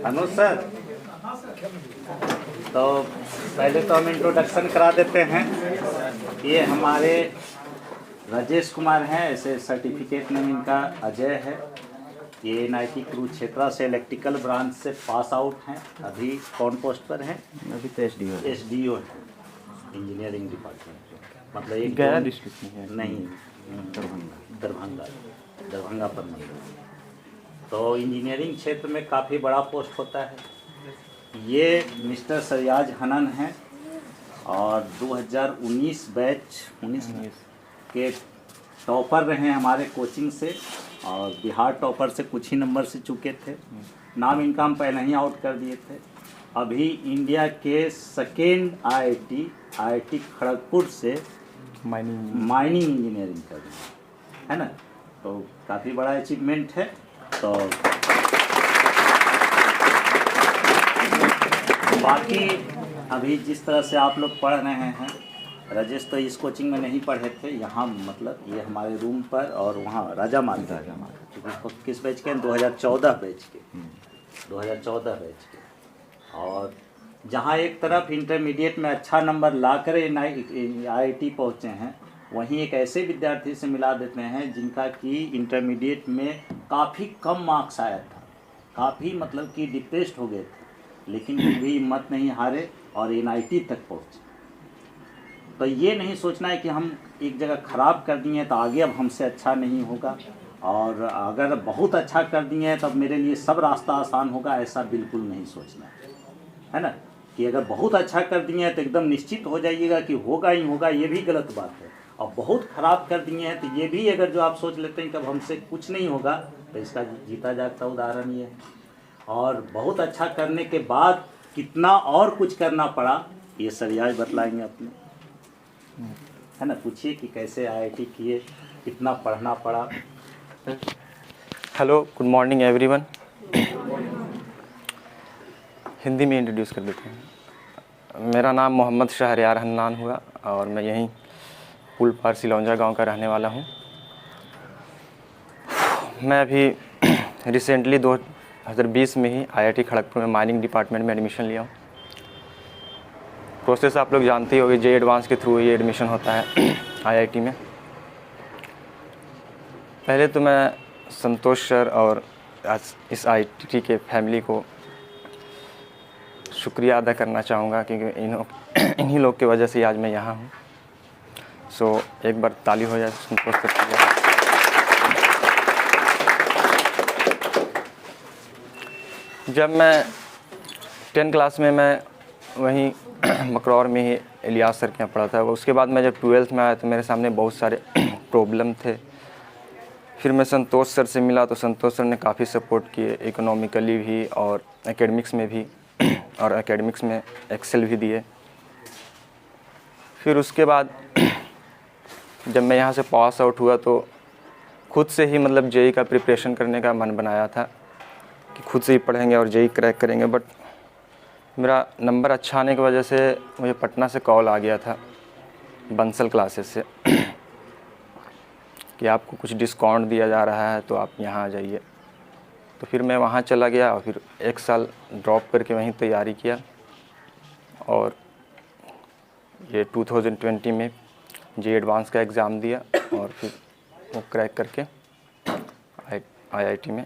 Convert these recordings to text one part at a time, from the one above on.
अनुज sir, तो पहले तो हम इंट्रोडक्शन करा देते हैं। ये हमारे राजेश कुमार हैं, ऐसे सर्टिफिकेट नेम इनका अजय है। ये NIT कुरुक्षेत्रा से इलेक्ट्रिकल ब्रांच से पास आउट हैं। अभी कौन पोस्ट पर हैं? अभी तो SDO है, इंजीनियरिंग डिपार्टमेंट। मतलब एक गया डिस्ट्रिक्ट में है? नहीं, दरभंगा पर मतलब। तो इंजीनियरिंग क्षेत्र में काफ़ी बड़ा पोस्ट होता है। ये मिस्टर सरियाज हनन हैं और 2019 बैच 19 के टॉपर रहे हैं हमारे कोचिंग से, और बिहार टॉपर से कुछ ही नंबर से चुके थे। नाम इनका हम पहले ही आउट कर दिए थे। अभी इंडिया के सेकेंड IIT खड़गपुर से माइनिंग इंजीनियरिंग कर रहे हैं, है ना। तो काफ़ी बड़ा अचीवमेंट है। तो बाकी अभी जिस तरह से आप लोग पढ़ रहे हैं, राजेश तो इस कोचिंग में नहीं पढ़े थे, यहाँ मतलब ये हमारे रूम पर, और वहाँ राजा मार्ग किस बैच के हैं? 2014 बैच के, 2014 बैच के। और जहाँ एक तरफ इंटरमीडिएट में अच्छा नंबर ला कर IIT पहुँचे हैं, वहीं एक ऐसे विद्यार्थी से मिला देते हैं जिनका कि इंटरमीडिएट में काफ़ी कम मार्क्स आया था, काफ़ी मतलब कि डिप्रेस्ड हो गए थे, लेकिन फिर भी हिम्मत नहीं हारे और NIT तक पहुँचे। तो ये नहीं सोचना है कि हम एक जगह ख़राब कर दिए तो आगे अब हमसे अच्छा नहीं होगा, और अगर बहुत अच्छा कर दिए हैं तब मेरे लिए सब रास्ता आसान होगा, ऐसा बिल्कुल नहीं सोचना है ना। कि अगर बहुत अच्छा कर दिए हैं तो एकदम निश्चित हो जाइएगा कि होगा ही होगा, ये भी गलत बात है। और बहुत ख़राब कर दिए हैं तो ये भी अगर जो आप सोच लेते हैं कि अब हमसे कुछ नहीं होगा, तो इसका जीता जागता उदाहरण ये है। और बहुत अच्छा करने के बाद कितना और कुछ करना पड़ा, ये सरियाज बतलाएंगे अपने, है ना। पूछिए कि कैसे IIT किए, कितना पढ़ना पड़ा। Hello, good morning everyone. Hindi में इंट्रोड्यूस कर देते हैं। मेरा नाम मोहम्मद शहरयार हन्नान हुआ और मैं यहीं पुल पार सिलौंजा गांव का रहने वाला हूं। मैं अभी रिसेंटली 2020 में ही IIT खड़गपुर में माइनिंग डिपार्टमेंट में एडमिशन लिया हूं। प्रोसेस आप लोग जानते ही होंगे, JEE एडवांस के थ्रू ये एडमिशन होता है IIT में। पहले तो मैं संतोष सर और इस IIT के फैमिली को शुक्रिया अदा करना चाहूँगा, क्योंकि इन्हीं लोग की वजह से आज मैं यहाँ हूँ। सो एक बार ताली हो जाए संतोष सर के लिए। जब मैं 10 क्लास में मैं वहीं मकरौर में ही इलियास सर के यहाँ पढ़ा था। उसके बाद मैं जब 12th में आया तो मेरे सामने बहुत सारे प्रॉब्लम थे। फिर मैं संतोष सर से मिला तो संतोष सर ने काफ़ी सपोर्ट किए, इकोनॉमिकली भी और एकेडमिक्स में भी, और एकेडमिक्स में एक्सेल भी दिए। फिर उसके बाद जब मैं यहाँ से पास आउट हुआ तो खुद से ही मतलब JEE का प्रिपरेशन करने का मन बनाया था कि खुद से ही पढ़ेंगे और JEE क्रैक करेंगे। बट मेरा नंबर अच्छा आने की वजह से मुझे पटना से कॉल आ गया था बंसल क्लासेस से कि आपको कुछ डिस्काउंट दिया जा रहा है तो आप यहाँ आ जाइए। तो फिर मैं वहाँ चला गया और फिर 1 साल ड्रॉप करके वहीं तैयारी किया, और ये 2020 में JEE एडवांस का एग्ज़ाम दिया और फिर वो क्रैक करके IIT में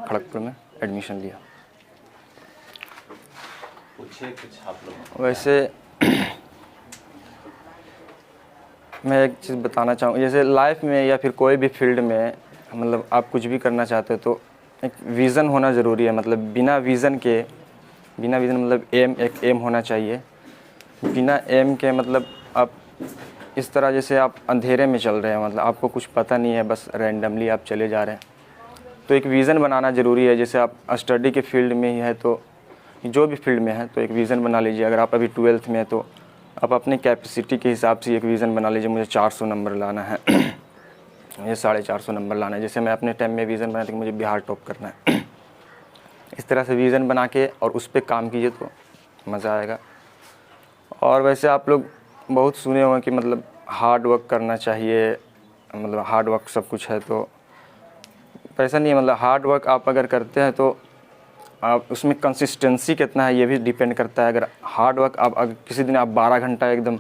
खड़गपुर में एडमिशन लिया। पूछिए कुछ आप लोग। वैसे मैं एक चीज़ बताना चाहूँ, जैसे लाइफ में या फिर कोई भी फील्ड में मतलब आप कुछ भी करना चाहते हो तो एक विज़न होना ज़रूरी है। मतलब बिना विज़न मतलब एक एम होना चाहिए। बिना एम के मतलब आप इस तरह जैसे आप अंधेरे में चल रहे हैं, मतलब आपको कुछ पता नहीं है, बस रैंडमली आप चले जा रहे हैं। तो एक विज़न बनाना ज़रूरी है। जैसे आप स्टडी के फील्ड में ही है तो जो भी फील्ड में है तो एक विज़न बना लीजिए। अगर आप अभी 12th में है तो आप अपनी कैपेसिटी के हिसाब से एक विज़न बना लीजिए, मुझे 400 नंबर लाना है ये 450 नंबर लाना है। जैसे मैं अपने टाइम में विज़न बनाया था कि मुझे बिहार टॉप करना है इस तरह से विज़न बना के और उस पर काम कीजिए तो मज़ा आएगा। और वैसे आप लोग बहुत सुने होंगे कि मतलब हार्ड वर्क करना चाहिए, मतलब हार्ड वर्क सब कुछ है, तो ऐसा नहीं है। मतलब हार्ड वर्क आप अगर करते हैं तो आप उसमें कंसिस्टेंसी कितना है ये भी डिपेंड करता है। अगर हार्ड वर्क आप अगर किसी दिन आप 12 घंटा एकदम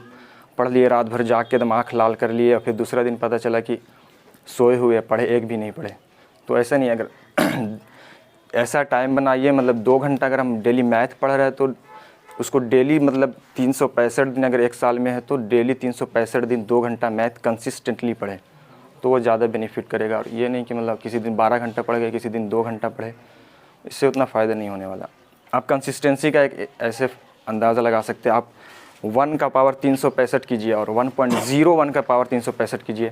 पढ़ लिए, रात भर जाग के एकदम आँख लाल कर लिए और फिर दूसरा दिन पता चला कि सोए हुए पढ़े, एक भी नहीं पढ़े, तो ऐसा नहीं है। अगर ऐसा टाइम बनाइए, मतलब 2 घंटा अगर हम डेली मैथ पढ़ रहे हैं तो उसको डेली मतलब 365 दिन अगर एक साल में है तो डेली 365 दिन 2 घंटा मैथ कंसिस्टेंटली पढ़े तो वो ज़्यादा बेनिफिट करेगा। और ये नहीं कि मतलब किसी दिन 12 घंटा पढ़ गए, किसी दिन 2 घंटा पढ़े, इससे उतना फ़ायदा नहीं होने वाला। आप कंसिस्टेंसी का एक ऐसे अंदाज़ा लगा सकते हैं, आप 1 का पावर 365 कीजिए और 1.01 का पावर 365 कीजिए।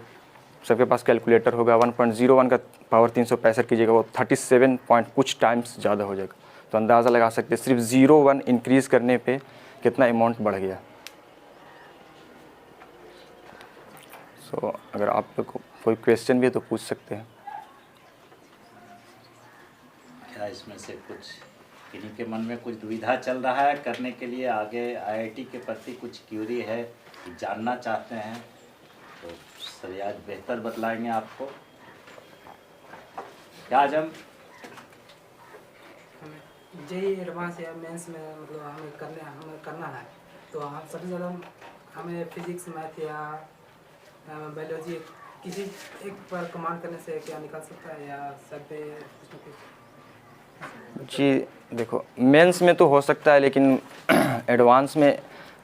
सबके पास कैलकुलेटर होगा, 1.01 का पावर 365 कीजिएगा, वो 37 पॉइंट कुछ टाइम्स ज़्यादा हो जाएगा। तो अंदाज़ा लगा सकते हैं सिर्फ 0.1 इंक्रीज़ करने पे कितना अमाउंट बढ़ गया। सो अगर आप लोग को कोई क्वेश्चन भी है तो पूछ सकते हैं। क्या इसमें से कुछ किन्हीं के मन में कुछ दुविधा चल रहा है करने के लिए, आगे आईआईटी के प्रति कुछ क्यूरी है, जानना चाहते हैं, तो सरियाज बेहतर बतलाएंगे आपको। क्या आज हम जेई एडवांस या मेंस में मतलब हमें करना है तो हम सबसे ज़्यादा हमें फिजिक्स, मैथ या बायोलॉजी किसी एक पर कमांड करने से क्या निकाल सकता है, या सब पे कुछ न कुछ? जी देखो, मेंस में तो हो सकता है, लेकिन एडवांस में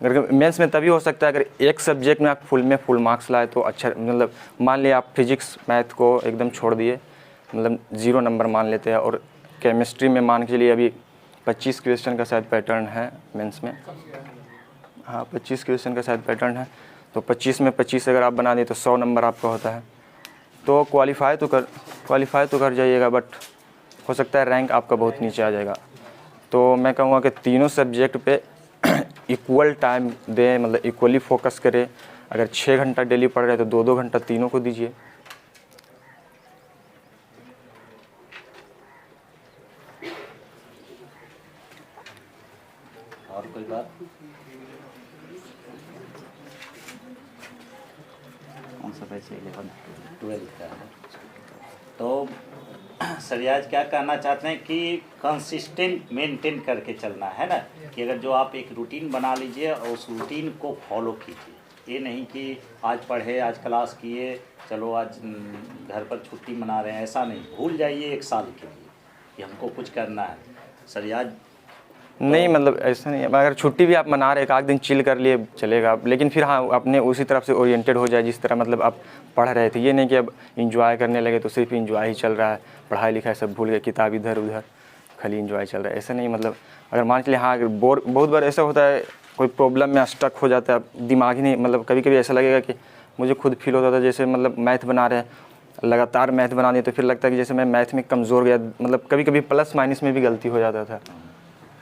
अगर मेंस में तभी हो सकता है अगर एक सब्जेक्ट में आप फुल मार्क्स लाए तो अच्छा। मतलब मान लिया आप फिजिक्स मैथ को एकदम छोड़ दिए, मतलब 0 नंबर मान लेते हैं, और केमिस्ट्री में मान के चलिए अभी 25 क्वेश्चन का शायद पैटर्न है मेंस में, हाँ 25 क्वेश्चन का शायद पैटर्न है, तो 25 में 25 अगर आप बना दें तो 100 नंबर आपका होता है, तो क्वालिफाई तो कर जाइएगा, बट हो सकता है रैंक आपका बहुत नीचे आ जाएगा। तो मैं कहूँगा कि तीनों सब्जेक्ट पे इक्वल टाइम दें, मतलब इक्वली फोकस करें। अगर 6 घंटा डेली पढ़ रहे हैं तो 2-2 घंटा तीनों को दीजिए। और कोई बात? कौन सा पैसे 11-12 का है? तो सरियाज क्या कहना चाहते हैं कि कंसिस्टेंट मेंटेन करके चलना है ना, कि अगर जो आप एक रूटीन बना लीजिए और उस रूटीन को फॉलो कीजिए। ये नहीं कि आज पढ़े, आज क्लास किए, चलो आज घर पर छुट्टी मना रहे हैं, ऐसा नहीं। भूल जाइए 1 साल के लिए कि हमको कुछ करना है। सरियाज नहीं, मतलब ऐसा नहीं है, अगर छुट्टी भी आप मना रहे एक आध दिन चिल कर लिए चलेगा, लेकिन फिर हाँ अपने उसी तरफ से ओरिएंटेड हो जाए जिस तरह मतलब आप पढ़ रहे थे। ये नहीं कि अब इंजॉय करने लगे तो सिर्फ इंजॉय ही चल रहा है, पढ़ाई लिखाई सब भूल गए, किताब इधर उधर खाली इंजॉय चल रहा है, ऐसा नहीं। मतलब अगर मान चलिए हाँ, अगर बहुत बार ऐसा होता है कोई प्रॉब्लम में स्टक हो जाता है, दिमाग ही नहीं, मतलब कभी कभी ऐसा लगेगा कि मुझे खुद फील होता था जैसे मतलब मैथ बना रहे हैं, लगातार मैथ बना दिए तो फिर लगता है कि जैसे मैं मैथ में कमज़ोर गया, मतलब कभी कभी प्लस माइनस में भी गलती हो जाता था,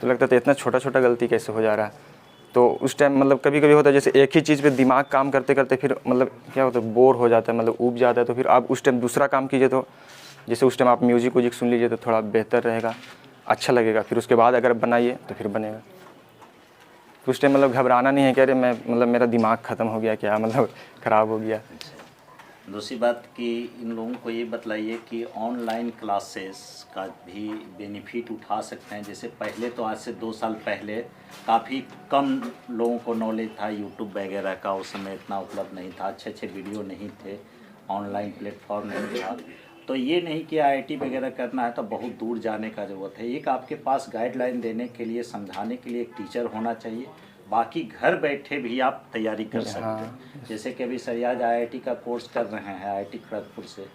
तो लगता था इतना छोटा छोटा गलती कैसे हो जा रहा है। तो उस टाइम मतलब कभी कभी होता है जैसे एक ही चीज़ पे दिमाग काम करते करते फिर मतलब क्या होता है, बोर हो जाता है, मतलब ऊब जाता है, तो फिर आप उस टाइम दूसरा काम कीजिए। तो जैसे उस टाइम आप म्यूजिक सुन लीजिए तो थोड़ा बेहतर रहेगा, अच्छा लगेगा, फिर उसके बाद अगर बनाइए तो फिर बनेगा। तो उस टाइम मतलब घबराना नहीं है कि अरे मैं मतलब मेरा दिमाग ख़त्म हो गया क्या, मतलब ख़राब हो गया। दूसरी बात कि इन लोगों को ये बतलाइए कि ऑनलाइन क्लासेस का भी बेनिफिट उठा सकते हैं। जैसे पहले तो आज से 2 साल पहले काफ़ी कम लोगों को नॉलेज था यूट्यूब वगैरह का, उस समय इतना उपलब्ध नहीं था, अच्छे वीडियो नहीं थे, ऑनलाइन प्लेटफॉर्म नहीं था। तो ये नहीं कि आईआईटी वगैरह करना है तो बहुत दूर जाने का ज़रूरत है। एक आपके पास गाइडलाइन देने के लिए, समझाने के लिए एक टीचर होना चाहिए, बाकी घर बैठे भी आप तैयारी कर सकते हैं। जैसे कि अभी सरियाज आईआईटी का कोर्स कर रहे हैं आईआईटी खड़गपुर से,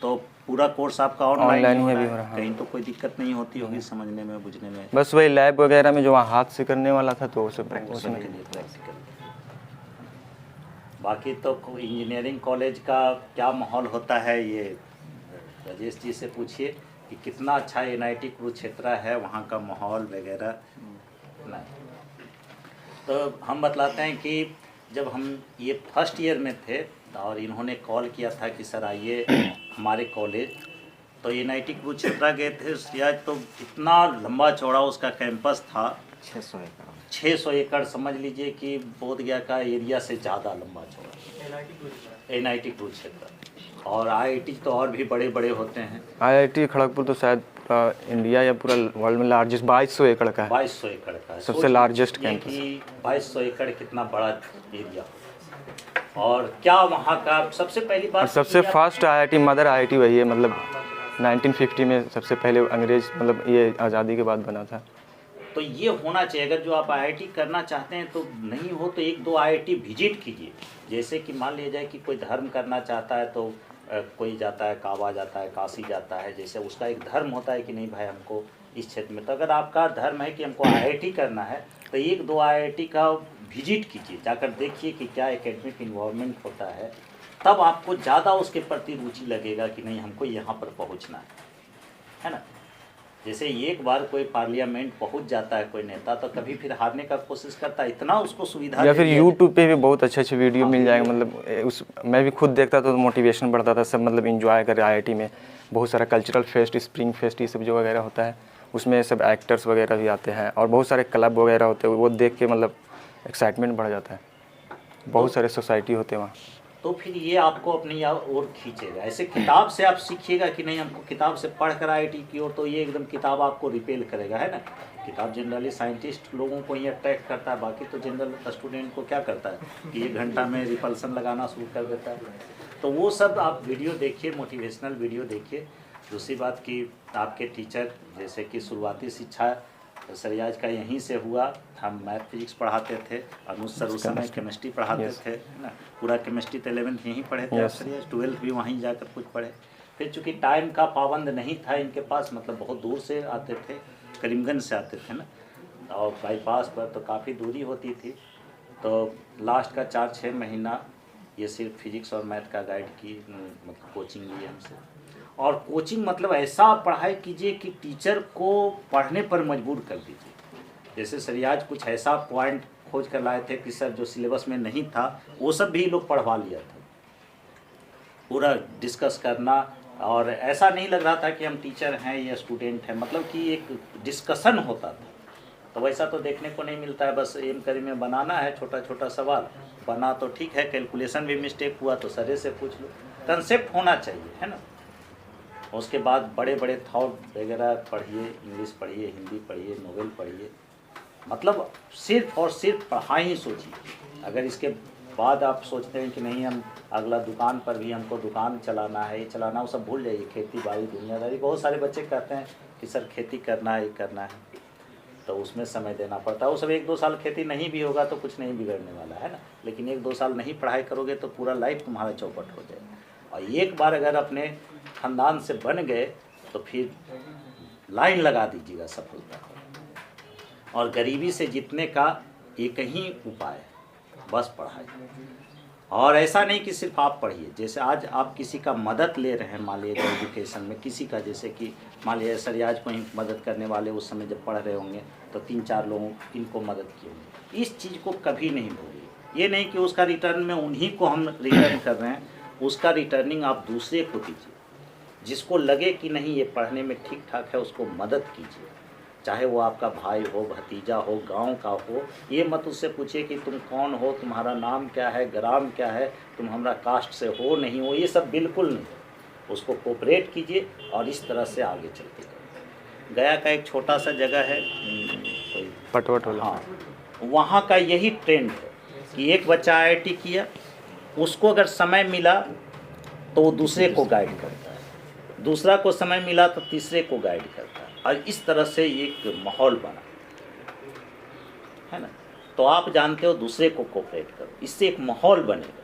तो पूरा कोर्स आपका ऑनलाइन ही हो रहा है, कहीं तो कोई दिक्कत नहीं होती होगी समझने में, बुझने में? बस वही लैब वगैरह में जो वहाँ हाथ से करने वाला था तो उसे उसमें के लिए प्रैक्टिकल। बाकी तो इंजीनियरिंग कॉलेज का क्या माहौल होता है, ये राजेश जी से पूछिए कि कितना अच्छा एनआईटी कुरुक्षेत्र है, वहाँ का माहौल वगैरह। नहीं तो हम बतलाते हैं कि जब हम ये फर्स्ट ईयर में थे और इन्होंने कॉल किया था कि सर आइए हमारे कॉलेज, तो NIT कुरुक्षेत्र गए थे सियाज। तो इतना लंबा चौड़ा उसका कैंपस था, 600 एकड़ समझ लीजिए कि बोधगया का एरिया से ज़्यादा लंबा चौड़ा NIT कुरुक्षेत्र। और IIT तो और भी बड़े बड़े होते हैं। IIT खड़गपुर तो शायद पूरा इंडिया या पूरा वर्ल्ड में लार्जेस्ट 2200 एकड़ का है। 2200 एकड़ का है, सबसे लार्जेस्ट कैंपस। कैंपस 2200 एकड़ कितना बड़ा एरिया। और क्या वहाँ का सबसे पहली बात, और सबसे फास्ट IIT मदर IIT वही है, मतलब 1950 में सबसे पहले अंग्रेज मतलब ये आज़ादी के बाद बना था। तो ये होना चाहिए। अगर जो आप IIT करना चाहते हैं तो नहीं हो तो 1-2 IIT विजिट कीजिए। जैसे कि मान लिया जाए कि कोई धर्म करना चाहता है तो कोई जाता है काबा जाता है, काशी जाता है, जैसे उसका एक धर्म होता है कि नहीं भाई हमको इस क्षेत्र में। तो अगर आपका धर्म है कि हमको IIT करना है तो 1-2 IIT का विजिट कीजिए, जाकर देखिए कि क्या एकेडमिक इन्वायरमेंट होता है, तब आपको ज़्यादा उसके प्रति रुचि लगेगा कि नहीं हमको यहाँ पर पहुँचना है ना। जैसे एक बार कोई पार्लियामेंट पहुंच जाता है कोई नेता तो कभी फिर हारने का कोशिश करता है, इतना उसको सुविधा। या फिर YouTube पे भी बहुत अच्छे वीडियो मिल जाएंगे, मतलब उस मैं भी खुद देखता था तो मोटिवेशन बढ़ता था। सब मतलब इंजॉय कर IIT में बहुत सारा कल्चरल फेस्ट, स्प्रिंग फेस्ट, ये सब जो वगैरह होता है उसमें सब एक्टर्स वगैरह भी आते हैं और बहुत सारे क्लब वगैरह होते हैं। वो देख के मतलब एक्साइटमेंट बढ़ जाता है। बहुत सारे सोसाइटी होते हैं वहाँ। तो फिर ये आपको अपनी ओर खींचेगा। ऐसे किताब से आप सीखिएगा कि नहीं हमको किताब से पढ़कर IIT की ओर, तो ये एकदम किताब आपको रिपेल करेगा, है ना। किताब जनरली साइंटिस्ट लोगों को ही अट्रैक्ट करता है, बाकी तो जनरल स्टूडेंट को क्या करता है कि 1 घंटा में रिपल्सन लगाना शुरू कर देता है। तो वो सब आप वीडियो देखिए, मोटिवेशनल वीडियो देखिए। दूसरी बात कि आपके टीचर, जैसे कि शुरुआती शिक्षा सरियाज का यहीं से हुआ। हम मैथ फिजिक्स पढ़ाते थे, अनुज सर उस समय केमिस्ट्री पढ़ाते थे, है ना। पूरा केमिस्ट्री तो 11th यहीं पढ़े थे सरियाज, 12th भी वहीं जाकर कुछ पढ़े। फिर चूँकि टाइम का पाबंद नहीं था इनके पास, मतलब बहुत दूर से आते थे, करीमगंज से आते थे ना, और बाईपास पर तो काफ़ी दूरी होती थी। तो लास्ट का 4-6 महीना ये सिर्फ फिजिक्स और मैथ का गाइड की मतलब कोचिंग ली हमसे। और कोचिंग मतलब ऐसा पढ़ाई कीजिए कि टीचर को पढ़ने पर मजबूर कर दीजिए। जैसे सरियाज कुछ ऐसा पॉइंट खोज कर लाए थे कि सर जो सिलेबस में नहीं था वो सब भी लोग पढ़वा लिया था, पूरा डिस्कस करना। और ऐसा नहीं लग रहा था कि हम टीचर हैं या स्टूडेंट हैं, मतलब कि एक डिस्कशन होता था। तो वैसा तो देखने को नहीं मिलता है। बस एम करी में बनाना है, छोटा छोटा सवाल बना तो ठीक है, कैलकुलेशन भी मिस्टेक हुआ तो सरे से पूछ लो, कंसेप्ट होना चाहिए, है ना। उसके बाद बड़े बड़े थॉट वगैरह पढ़िए, इंग्लिश पढ़िए, हिंदी पढ़िए, नोवेल पढ़िए, मतलब सिर्फ और सिर्फ पढ़ाई ही सोचिए। अगर इसके बाद आप सोचते हैं कि नहीं हम अगला दुकान पर भी हमको दुकान चलाना है, ये चलाना, वो सब भूल जाइए। खेती बाड़ी दुनियादारी, बहुत सारे बच्चे कहते हैं कि सर खेती करना है, ये करना है, तो उसमें समय देना पड़ता है। वो सब 1-2 साल खेती नहीं भी होगा तो कुछ नहीं बिगड़ने वाला है ना, लेकिन 1-2 साल नहीं पढ़ाई करोगे तो पूरा लाइफ तुम्हारा चौपट हो जाएगा। और एक बार अगर अपने खानदान से बन गए तो फिर लाइन लगा दीजिएगा सफलता। और गरीबी से जीतने का एक ही उपाय है, बस पढ़ाई। और ऐसा नहीं कि सिर्फ आप पढ़िए, जैसे आज आप किसी का मदद ले रहे हैं, मान लीजिए एजुकेशन में किसी का, जैसे कि मान लीजिए सरियाज को ही मदद करने वाले उस समय जब पढ़ रहे होंगे तो 3-4 लोगों इनको मदद किए होंगे। इस चीज़ को कभी नहीं भूलिए। ये नहीं कि उसका रिटर्न में उन्हीं को हम रिटर्न कर रहे हैं, उसका रिटर्निंग आप दूसरे को दीजिए। जिसको लगे कि नहीं ये पढ़ने में ठीक ठाक है उसको मदद कीजिए, चाहे वो आपका भाई हो, भतीजा हो, गांव का हो। ये मत उससे पूछिए कि तुम कौन हो, तुम्हारा नाम क्या है, ग्राम क्या है, तुम हमारा कास्ट से हो नहीं हो, ये सब बिल्कुल नहीं। उसको कोऑपरेट कीजिए और इस तरह से आगे चलते जाइए। गया का एक छोटा सा जगह है पटवटोला, हाँ, वहाँ का यही ट्रेंड है कि एक बच्चा IIT किया, उसको अगर समय मिला तो वो दूसरे को गाइड करता है, दूसरा को समय मिला तो तीसरे को गाइड करता है, और इस तरह से एक माहौल बना, है ना। तो आप जानते हो दूसरे को कोऑपरेट करो, इससे एक माहौल बनेगा।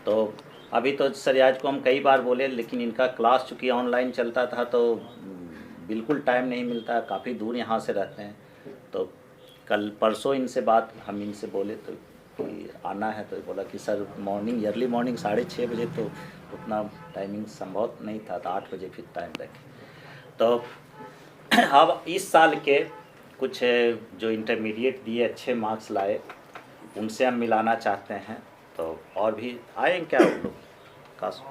तो अभी तो सरियाज को हम कई बार बोले, लेकिन इनका क्लास चूँकि ऑनलाइन चलता था तो बिल्कुल टाइम नहीं मिलता, काफ़ी दूर यहाँ से रहते हैं। तो कल परसों इनसे बात, हम इनसे बोले तो कोई आना है तो बोला कि सर मॉर्निंग, अर्ली मॉर्निंग 6:30 बजे, तो उतना टाइमिंग संभव नहीं था, तो 8 बजे फिर टाइम रखे। तो अब इस साल के कुछ जो इंटरमीडिएट दिए अच्छे मार्क्स लाए उनसे हम मिलाना चाहते हैं, तो और भी आए क्या उन लोग खास।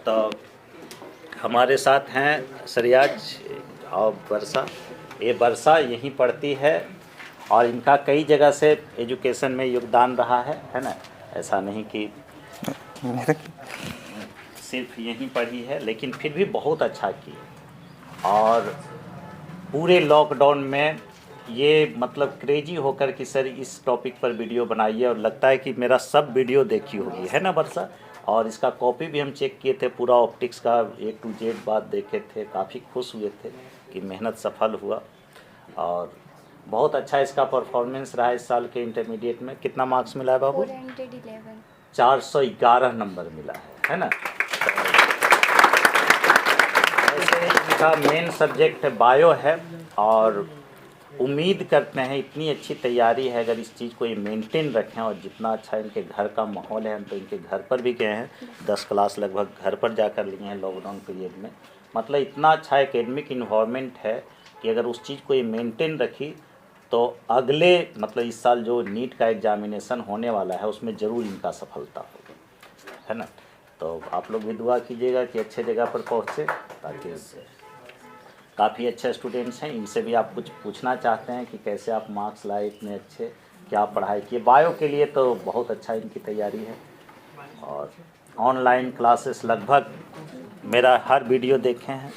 तो हमारे साथ हैं सरियाज और वर्षा। ये वर्षा यहीं पढ़ती है और इनका कई जगह से एजुकेशन में योगदान रहा है ना। ऐसा नहीं कि सिर्फ यहीं पढ़ी है, लेकिन फिर भी बहुत अच्छा की। और पूरे लॉकडाउन में ये मतलब क्रेजी होकर कि सर इस टॉपिक पर वीडियो बनाइए, और लगता है कि मेरा सब वीडियो देखी होगी, है ना वर्षा। और इसका कॉपी भी हम चेक किए थे, पूरा ऑप्टिक्स का A to Z बात देखे थे, काफ़ी खुश हुए थे कि मेहनत सफल हुआ। और बहुत अच्छा इसका परफॉर्मेंस रहा इस साल के इंटरमीडिएट में। कितना मार्क्स मिला है बाबू? 411 नंबर मिला है ना। वैसे इनका मेन सब्जेक्ट बायो है, और उम्मीद करते हैं इतनी अच्छी तैयारी है, अगर इस चीज़ को ये मेंटेन रखें, और जितना अच्छा इनके घर का माहौल है, हम तो इनके घर पर भी गए हैं, 10 क्लास लगभग घर पर जाकर लिए हैं लॉकडाउन पीरियड में। मतलब इतना अच्छा एकेडमिक इन्वायरमेंट है कि अगर उस चीज़ को ये मेंटेन रखी तो अगले मतलब इस साल जो नीट का एग्जामिनेशन होने वाला है उसमें ज़रूर इनका सफलता होगी, है ना। तो आप लोग भी दुआ कीजिएगा कि अच्छे जगह पर पहुँचे, ताकि काफ़ी अच्छे स्टूडेंट्स हैं। इनसे भी आप कुछ पूछना चाहते हैं कि कैसे आप मार्क्स लाए इतने अच्छे, क्या पढ़ाई किए। बायो के लिए तो बहुत अच्छा इनकी तैयारी है, और ऑनलाइन क्लासेस लगभग मेरा हर वीडियो देखे हैं।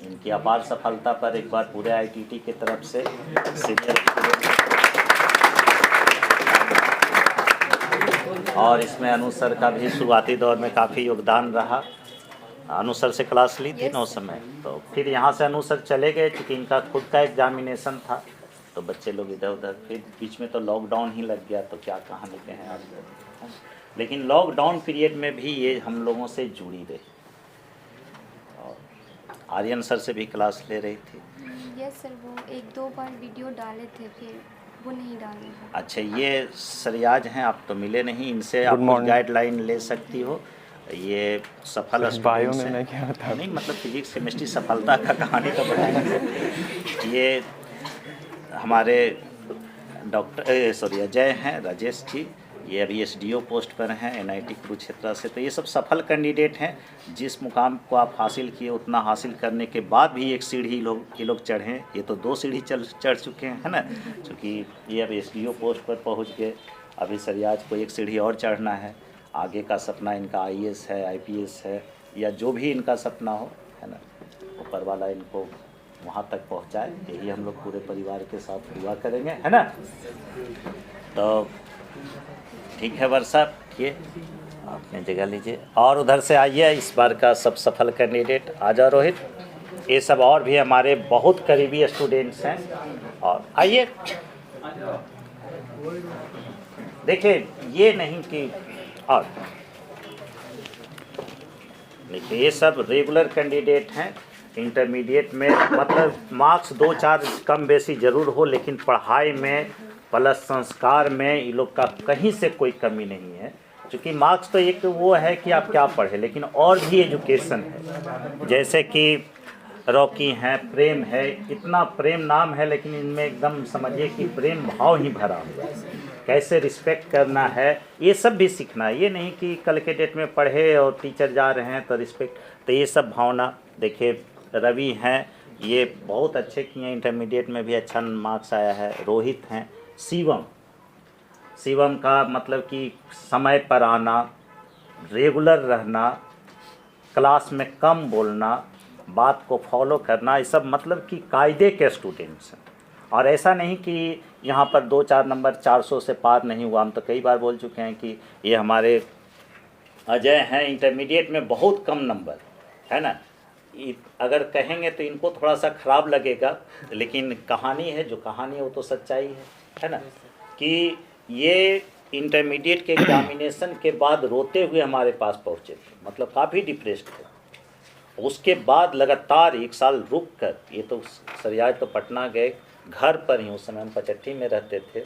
इनकी अपार सफलता पर एक बार पूरे ITT की तरफ से सीनियर और इसमें अनु सर का भी शुरुआती दौर में काफ़ी योगदान रहा। अनु सर से क्लास ली थी ना उस समय, तो फिर यहाँ से अनु सर चले गए क्योंकि इनका खुद का एग्जामिनेशन था, तो बच्चे लोग इधर उधर, फिर बीच में तो लॉकडाउन ही लग गया, तो क्या कहानी कहें आप। लेकिन लॉकडाउन पीरियड में भी ये हम लोगों से जुड़ी रही, और आर्यन सर से भी क्लास ले रही थी। यस सर, वो 1-2 बार वीडियो डाले थे, फिर वो नहीं डाले। अच्छा, ये सरियाज हैं, आप तो मिले नहीं इनसे, आप कुछ गाइडलाइन ले सकती हो। ये सफल बायो में मैं क्या बता, नहीं मतलब फिजिक्स केमिस्ट्री सफलता का कहानी तो बताएंगे। ये हमारे डॉक्टर सॉरी अजय हैं, राजेश जी, ये अभी SDO पोस्ट पर हैं NIT कुरुक्षेत्र से। तो ये सब सफल कैंडिडेट हैं। जिस मुकाम को आप हासिल किए उतना हासिल करने के बाद भी एक सीढ़ी ये लोग चढ़े। ये तो 2 सीढ़ी चढ़ चुके हैं, है ना, क्योंकि ये अभी SDO पोस्ट पर पहुंच गए। अभी सरियाज को एक सीढ़ी और चढ़ना है। आगे का सपना इनका IAS है, IPS है, या जो भी इनका सपना हो, है ना, ऊपर वाला इनको वहाँ तक पहुँचाए। यही हम लोग पूरे परिवार के साथ दुआ करेंगे, है ना। तो ठीक है वर्षा, ये अपने जगह लीजिए, और उधर से आइए इस बार का सब सफल कैंडिडेट। आ जाओ रोहित। ये सब और भी हमारे बहुत करीबी स्टूडेंट्स हैं, और आइए देखिए, ये नहीं कि और देखिए ये सब रेगुलर कैंडिडेट हैं। इंटरमीडिएट में मतलब मार्क्स 2-4 कम बेसी ज़रूर हो, लेकिन पढ़ाई में प्लस संस्कार में ये लोग का कहीं से कोई कमी नहीं है। क्योंकि मार्क्स तो एक वो है कि आप क्या पढ़े, लेकिन और भी एजुकेशन है, जैसे कि रॉकी हैं, प्रेम है, इतना प्रेम नाम है, लेकिन इनमें एकदम समझिए कि प्रेम भाव ही भरा हुआ है। कैसे रिस्पेक्ट करना है ये सब भी सीखना है। ये नहीं कि कल के डेट में पढ़े और टीचर जा रहे हैं तो रिस्पेक्ट, तो ये सब भावना। देखिए रवि हैं, ये बहुत अच्छे किए हैं, इंटरमीडिएट में भी अच्छा मार्क्स आया है। रोहित हैं, शिवम का मतलब कि समय पर आना, रेगुलर रहना, क्लास में कम बोलना, बात को फॉलो करना, ये सब मतलब कि कायदे के स्टूडेंट्स हैं। और ऐसा नहीं कि यहाँ पर 2-4 नंबर 400 से पार नहीं हुआ। हम तो कई बार बोल चुके हैं कि ये हमारे अजय हैं, इंटरमीडिएट में बहुत कम नंबर, है ना। अगर कहेंगे तो इनको थोड़ा सा ख़राब लगेगा, लेकिन कहानी है, जो कहानी है वो तो सच्चाई है ना, कि ये इंटरमीडिएट के एग्जामिनेशन के बाद रोते हुए हमारे पास पहुँचे थे, मतलब काफ़ी डिप्रेस्ड थे। उसके बाद लगातार 1 साल रुक कर, ये तो सरियाज तो पटना गए, घर पर ही, उस समय हम पचट्ठी में रहते थे,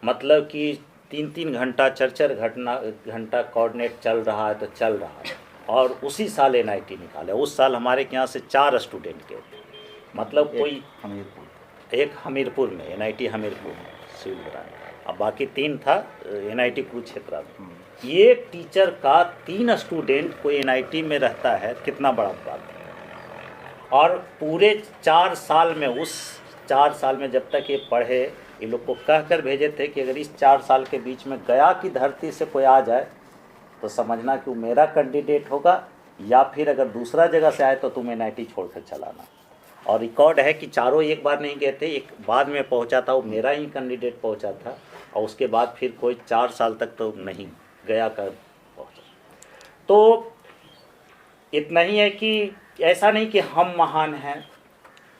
मतलब कि 3-3 घंटा 4-4 घंटा कोऑर्डिनेट चल रहा है तो चल रहा है। और उसी साल NIT निकाले। उस साल हमारे यहाँ से 4 स्टूडेंट गए थे, मतलब कोई हमीरपुर। एक हमीरपुर में, NIT हमीरपुर में सिविल ब्रांच, अब बाकी 3 था NIT कुरुक्षेत्र में। ये टीचर का 3 स्टूडेंट कोई NIT में रहता है, कितना बड़ा बात है। और पूरे 4 साल में, उस 4 साल में जब तक ये पढ़े, ये लोग को कह कर भेजे थे कि अगर इस 4 साल के बीच में गया की धरती से कोई आ जाए तो समझना कि वो मेरा कैंडिडेट होगा, या फिर अगर दूसरा जगह से आए तो तुम NIT छोड़ कर चलाना। और रिकॉर्ड है कि चारों एक बार नहीं गए थे, एक बाद में पहुंचा था, वो मेरा ही कैंडिडेट पहुंचा था, और उसके बाद फिर कोई 4 साल तक तो नहीं गया कर पहुंचा। तो इतना ही है कि ऐसा नहीं कि हम महान हैं,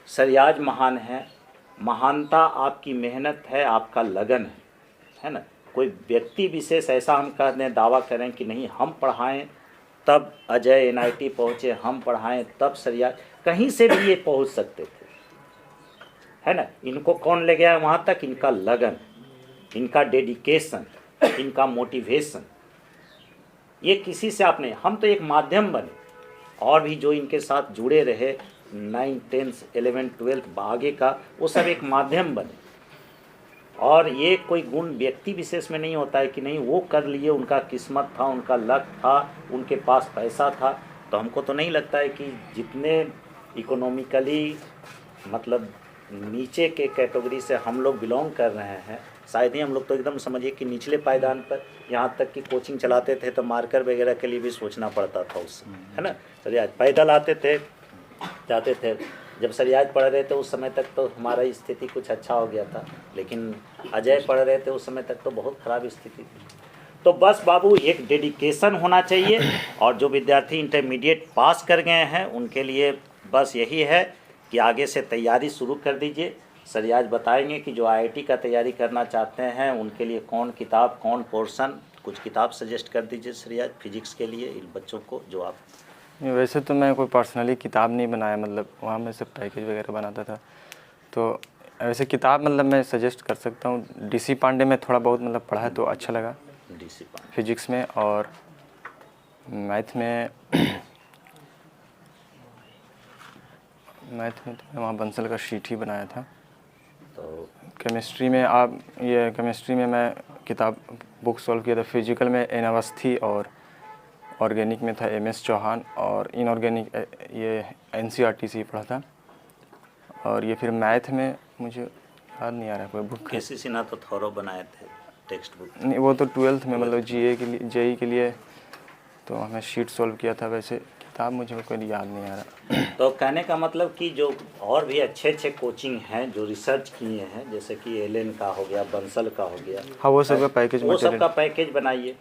सरियाज महान है। महानता आपकी मेहनत है, आपका लगन है ना। कोई व्यक्ति विशेष ऐसा हम कह दें, दावा करें कि नहीं हम पढ़ाएं तब अजय NIT पहुँचे, हम पढ़ाएं तब सरियाज, कहीं से भी ये पहुँच सकते थे, है ना। इनको कौन ले गया वहाँ तक? इनका लगन, इनका डेडिकेशन, इनका मोटिवेशन। ये किसी से आप नहीं, हम तो एक माध्यम बने, और भी जो इनके साथ जुड़े रहे 9, 10, 11, 12 आगे का, वो सब एक माध्यम बने। और ये कोई गुण व्यक्ति विशेष में नहीं होता है कि नहीं वो कर लिए, उनका किस्मत था, उनका लक था, उनके पास पैसा था। तो हमको तो नहीं लगता है कि जितने इकोनॉमिकली मतलब नीचे के कैटेगरी से हम लोग बिलोंग कर रहे हैं, शायद ही हम लोग तो एकदम समझिए कि निचले पायदान पर, यहाँ तक कि कोचिंग चलाते थे तो मार्कर वगैरह के लिए भी सोचना पड़ता था उससे, है ना। सरियाज पैदल आते थे, जाते थे। जब सरियाज पढ़ रहे थे उस समय तक तो हमारा स्थिति कुछ अच्छा हो गया था, लेकिन अजय पढ़ रहे थे उस समय तक तो बहुत ख़राब स्थिति थी। तो बस बाबू एक डेडिकेशन होना चाहिए, और जो विद्यार्थी इंटरमीडिएट पास कर गए हैं उनके लिए बस यही है कि आगे से तैयारी शुरू कर दीजिए। सरियाज बताएंगे कि जो IIT का तैयारी करना चाहते हैं उनके लिए कौन किताब, कौन पोर्शन, कुछ किताब सजेस्ट कर दीजिए सरियाज फिजिक्स के लिए इन बच्चों को जो आप। वैसे तो मैं कोई पर्सनली किताब नहीं बनाया, मतलब वहाँ में से पैकेज वगैरह बनाता था। तो वैसे किताब मतलब मैं सजेस्ट कर सकता हूँ, DC पांडे में थोड़ा बहुत मतलब पढ़ा है तो अच्छा लगा DC पांडे फिजिक्स में। और मैथ में तो मैं वहाँ बंसल का शीट ही बनाया था। तो केमिस्ट्री में केमिस्ट्री में मैं किताब बुक सॉल्व किया था। फिजिकल में एन अवस्थी, और ऑर्गेनिक में था MS चौहान, और इनऑर्गेनिक ये NCERT से पढ़ा था। और ये फिर मैथ में मुझे याद नहीं आ रहा कोई बुक। KC सिन्हा तो थोरो बनाए थे टेक्स्ट बुक। नहीं, वो तो 12th में मतलब JEE के लिए तो हमें शीट सॉल्व किया था। वैसे किताब मुझे कोई याद नहीं आ रहा। तो कहने का मतलब कि जो और भी अच्छे अच्छे कोचिंग हैं जो रिसर्च किए हैं, जैसे कि एलन का हो गया, बंसल का हो गया, हाँ वो सब का पैकेज, वो सब का पैकेज बनाइए।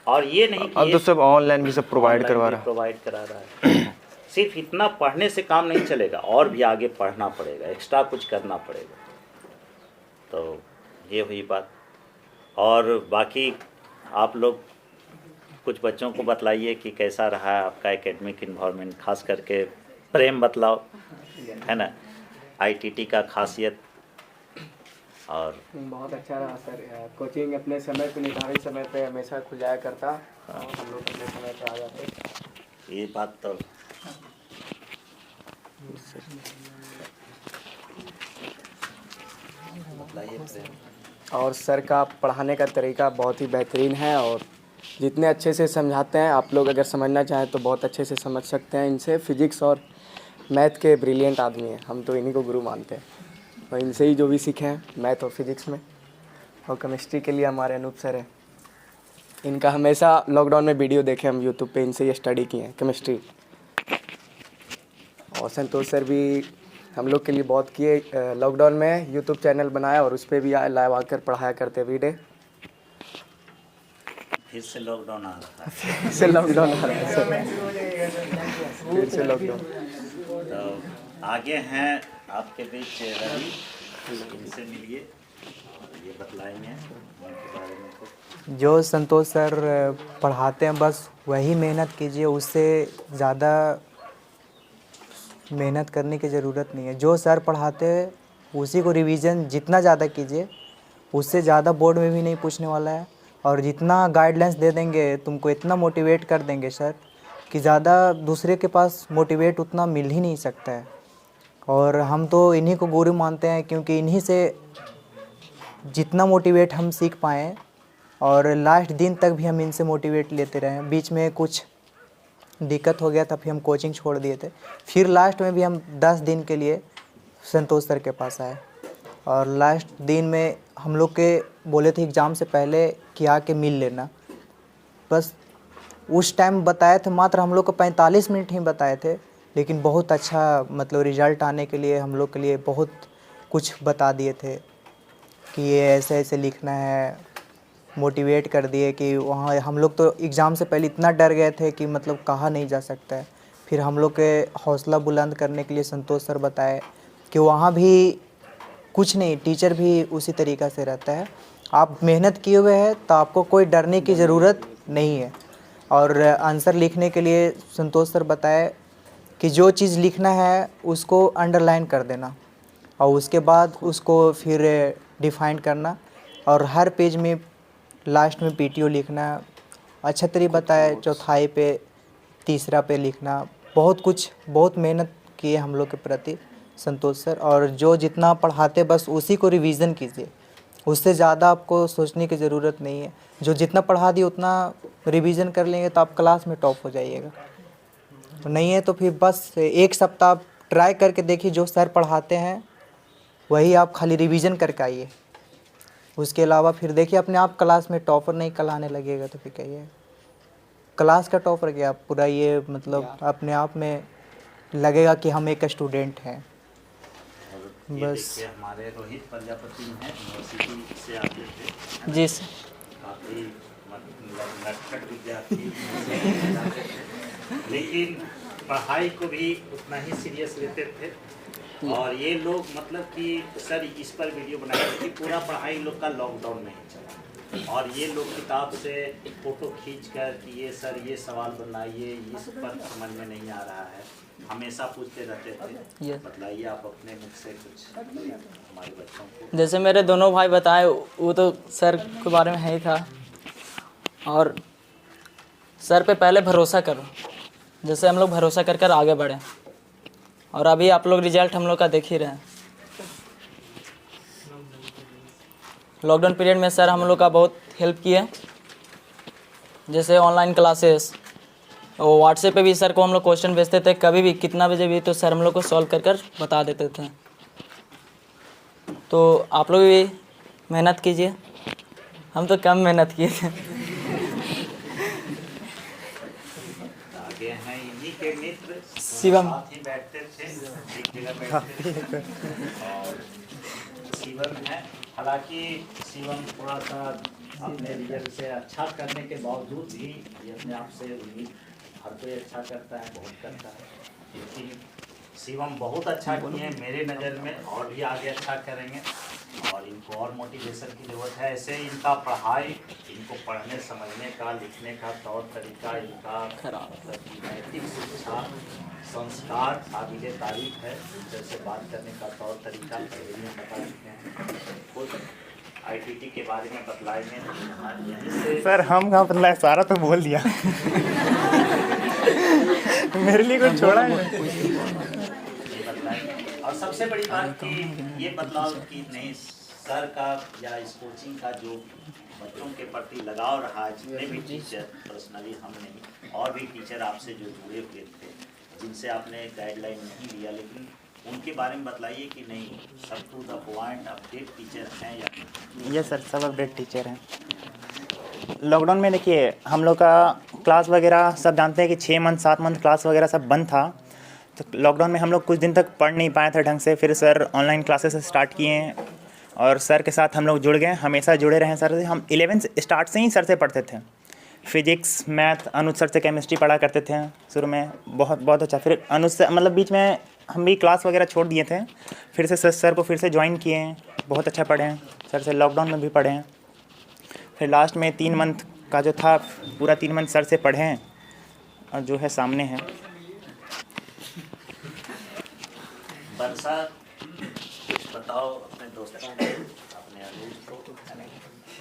और ये नहीं कि अब तो सब ऑनलाइन भी सब प्रोवाइड करा रहा है। सिर्फ इतना पढ़ने से काम नहीं चलेगा, और भी आगे पढ़ना पड़ेगा, एक्स्ट्रा कुछ करना पड़ेगा। तो ये हुई बात। और बाकी आप लोग कुछ बच्चों को बतलाइए कि कैसा रहा है आपका एकेडमिक इन्वायरमेंट, खास करके प्रेम बतलाओ, है ना, ITT का खासियत। और बहुत अच्छा रहा सर, कोचिंग अपने समय पे, निर्धारित समय पे हमेशा खुल जाया करता, और हम लोग अपने समय पे आ जाते। ये बात तो बताइए। और सर का पढ़ाने का तरीका बहुत ही बेहतरीन है, और जितने अच्छे से समझाते हैं, आप लोग अगर समझना चाहें तो बहुत अच्छे से समझ सकते हैं इनसे। फिजिक्स और मैथ के ब्रिलियंट आदमी हैं, हम तो इन्हीं को गुरु मानते हैं, और इनसे ही जो भी सीखे हैं मैथ और फिजिक्स में। और केमिस्ट्री के लिए हमारे अनूप सर हैं, इनका हमेशा लॉकडाउन में वीडियो देखे हम यूट्यूब पे, इनसे ये स्टडी किए हैं केमिस्ट्री। और संतोष सर भी हम लोग के लिए बहुत किए, लॉकडाउन में यूट्यूब चैनल बनाया और उस पर भी लाइव आकर पढ़ाया करते वीडियो। फिर से लॉकडाउन आ रहा है। फिर से लॉकडाउन आ रहा है सर, फिर से लॉकडाउन। तो आगे हैं आपके बीच रवि, इनसे मिलिए, ये बतलाएंगे उनके बारे में कुछ। जो संतोष सर पढ़ाते हैं बस वही मेहनत कीजिए, उससे ज़्यादा मेहनत करने की ज़रूरत नहीं है। जो सर पढ़ाते हैं उसी को रिवीजन जितना ज़्यादा कीजिए, उससे ज़्यादा बोर्ड में भी नहीं पूछने वाला है। और जितना गाइडलाइंस दे देंगे तुमको, इतना मोटिवेट कर देंगे सर कि ज़्यादा दूसरे के पास मोटिवेट उतना मिल ही नहीं सकता है। और हम तो इन्हीं को गुरु मानते हैं, क्योंकि इन्हीं से जितना मोटिवेट हम सीख पाएँ, और लास्ट दिन तक भी हम इनसे मोटिवेट लेते रहे। बीच में कुछ दिक्कत हो गया था, फिर हम कोचिंग छोड़ दिए थे। फिर लास्ट में भी हम 10 दिन के लिए संतोष सर के पास आए, और लास्ट दिन में हम लोग के बोले थे एग्ज़ाम से पहले कि आके मिल लेना। बस उस टाइम बताए थे, मात्र हम लोग को 45 मिनट ही बताए थे, लेकिन बहुत अच्छा मतलब रिज़ल्ट आने के लिए हम लोग के लिए बहुत कुछ बता दिए थे कि ये ऐसे ऐसे लिखना है, मोटिवेट कर दिए कि वहाँ हम लोग तो एग्ज़ाम से पहले इतना डर गए थे कि मतलब कहा नहीं जा सकता है। फिर हम लोग के हौसला बुलंद करने के लिए संतोष सर बताए कि वहाँ भी कुछ नहीं, टीचर भी उसी तरीक़ा से रहता है, आप मेहनत किए हुए हैं तो आपको कोई डरने की ज़रूरत नहीं है। और आंसर लिखने के लिए संतोष सर बताए कि जो चीज़ लिखना है उसको अंडरलाइन कर देना, और उसके बाद उसको फिर डिफाइन करना, और हर पेज में लास्ट में पीटीओ लिखना। अच्छा तरीका बताया, चौथाई पे, तीसरा पे लिखना। बहुत कुछ, बहुत मेहनत किए हम लोग के प्रति संतोष सर, और जो जितना पढ़ाते बस उसी को रिवीज़न कीजिए, उससे ज़्यादा आपको सोचने की ज़रूरत नहीं है। जो जितना पढ़ा दिए उतना रिवीज़न कर लेंगे तो आप क्लास में टॉप हो जाइएगा। नहीं है तो फिर बस एक सप्ताह आप ट्राई करके देखिए, जो सर पढ़ाते हैं वही आप खाली रिवीज़न करके आइए। उसके अलावा फिर देखिए अपने आप क्लास में टॉपर नहीं कहलाने लगेगा तो फिर कहिए क्लास का टॉपर क्या, पूरा ये मतलब अपने आप में लगेगा कि हम एक स्टूडेंट हैं। ये बस। देखिए हमारे रोहित प्रजापति हैं, यूनिवर्सिटी से आते थे, जी सर। काफ़ी नटखट विद्यार्थी लेकिन पढ़ाई को भी उतना ही सीरियस लेते थे। और ये लोग मतलब कि सर इस पर वीडियो बनाए थे कि पूरा पढ़ाई लोग का लॉकडाउन में ही चला, और ये लोग किताब से फ़ोटो खींच कर कि ये सर ये सवाल बनाइए, इस पर समझ में नहीं आ रहा है, हमेशा पूछते रहते थे। बताइए आप अपने मुख से कुछ हमारे बच्चों को। जैसे मेरे दोनों भाई बताए, वो तो सर के बारे में है ही था, और सर पे पहले भरोसा करो, जैसे हम लोग भरोसा कर कर आगे बढ़े, और अभी आप लोग रिजल्ट हम लोग का देख ही रहे हैं। लॉकडाउन पीरियड में सर हम लोग का बहुत हेल्प किए, जैसे ऑनलाइन क्लासेस, और व्हाट्सएप पे भी सर को हम लोग क्वेश्चन भेजते थे, कभी भी कितना बजे भी, तो सर हम लोग को सॉल्व कर कर बता देते थे। तो आप लोग भी मेहनत कीजिए, हम तो कम मेहनत किए थे। आगे हैं इन्हीं के मित्र शिवम। साथ ही बैठते थे, एक जगह बैठते थे। और शिवम है, हालांकि शिवम थोड़ा सा अपने रिजल्ट से अच्छा करने के बावजूद भी ये अपने आप से उम्मीद हर कोई अच्छा करता है, बहुत करता है, लेकिन शिवम बहुत अच्छा किए हैं मेरे नज़र में, और भी आगे अच्छा करेंगे, और इनको और मोटिवेशन की ज़रूरत है। ऐसे इनका पढ़ाई, इनको पढ़ने समझने का, लिखने का तौर तरीका, इनका मतलब नैतिक शिक्षा, संस्कार काबिल तारीफ है। जैसे बात करने का तौर तरीका पहले में बता चुके हैं, खुद आईटीटी के बारे में बतलाएंगे। सर हम कहाँ बतलाए, सारा तो बोल दिया। मेरे लिए कुछ छोड़ा है। और सबसे बड़ी बात कि ये बदलाव की नहीं सर का या इस कोचिंग का जो बच्चों के प्रति लगाव रहा है, जितने भी टीचर, पर्सनली हम नहीं, और भी टीचर आपसे जो जुड़े हुए थे, जिनसे आपने गाइडलाइन नहीं लिया, लेकिन उनके बारे में बताइए कि नहीं सब to the point update teacher हैं या नहीं? यस सर, सब अपडेट टीचर हैं। लॉकडाउन में देखिए हम लोग का क्लास वगैरह सब जानते हैं कि 6 मंथ 7 मंथ क्लास वगैरह सब बंद था, तो लॉकडाउन में हम लोग कुछ दिन तक पढ़ नहीं पाए थे ढंग से। फिर सर ऑनलाइन क्लासेस स्टार्ट किए हैं, और सर के साथ हम लोग जुड़ गए, हमेशा जुड़े रहे सर से। हम 11th स्टार्ट से ही सर से पढ़ते थे, फिजिक्स, मैथ, अनुज सर से केमिस्ट्री पढ़ा करते थे शुरू में, बहुत अच्छा। फिर अनुज से मतलब बीच में हम भी क्लास वगैरह छोड़ दिए थे, फिर से सर को फिर से ज्वाइन किए हैं, बहुत अच्छा पढ़े हैं सर से, लॉकडाउन में भी पढ़े हैं। फिर लास्ट में 3 मंथ का जो था, पूरा 3 मंथ सर से पढ़े हैं, और जो है सामने है। वर्षा कुछ बताओ अपने दोस्तों को, अपने अनुज को,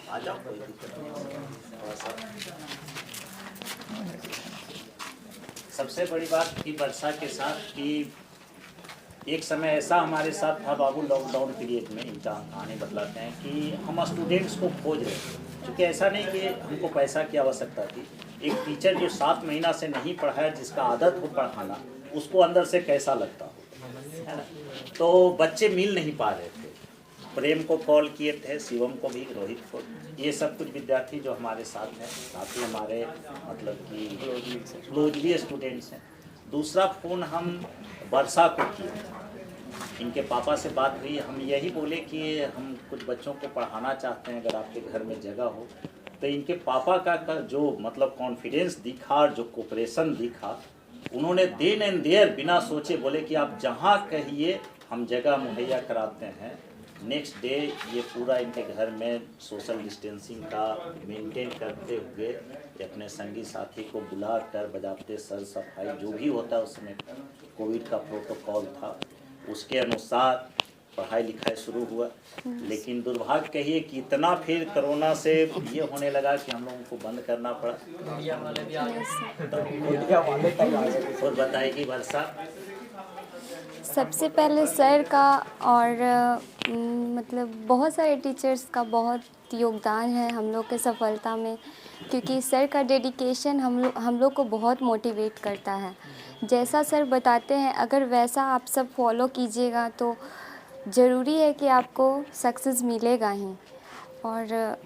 आ जाओ, कोई दिक्कत नहीं थोड़ा सा। सबसे बड़ी बात थी वर्षा के साथ कि एक समय ऐसा हमारे साथ था बाबू, लॉकडाउन पीरियड में, इम्तिहान कहानी बतलाते हैं कि हम स्टूडेंट्स को खोज रहे थे, क्योंकि ऐसा नहीं कि हमको पैसा की आवश्यकता थी। एक टीचर जो 7 महीना से नहीं पढ़ाया, जिसका आदत हो पढ़ाना, उसको अंदर से कैसा लगता हो, है ना। तो बच्चे मिल नहीं पा रहे थे। प्रेम को कॉल किए थे, शिवम को भी, रोहित को, ये सब कुछ विद्यार्थी जो हमारे साथ हैं, साथ ही हमारे मतलब कि क्लोज भी स्टूडेंट्स हैं। दूसरा फ़ोन हम वर्षा को किए, इनके पापा से बात हुई, हम यही बोले कि हम कुछ बच्चों को पढ़ाना चाहते हैं, अगर आपके घर में जगह हो। तो इनके पापा का जो मतलब कॉन्फिडेंस दिखा और जो कोऑपरेशन दिखा, उन्होंने देन एंड देयर बिना सोचे बोले कि आप जहाँ कहिए हम जगह मुहैया कराते हैं। नेक्स्ट डे ये पूरा इनके घर में सोशल डिस्टेंसिंग का मेंटेन करते हुए अपने संगी साथी को बुला कर बजाते, सर सफाई जो भी होता है, उस समय कोविड का प्रोटोकॉल था, उसके अनुसार पढ़ाई लिखाई शुरू हुआ। लेकिन दुर्भाग्य कहिए कि इतना फिर कोरोना से ये होने लगा कि हम लोगों को बंद करना पड़ा। और बताएगी वर्षा। सबसे पहले सर का और मतलब बहुत सारे टीचर्स का बहुत योगदान है हम लोग के सफलता में, क्योंकि सर का डेडिकेशन हम लोग को बहुत मोटिवेट करता है। जैसा सर बताते हैं, अगर वैसा आप सब फॉलो कीजिएगा तो ज़रूरी है कि आपको सक्सेस मिलेगा ही। और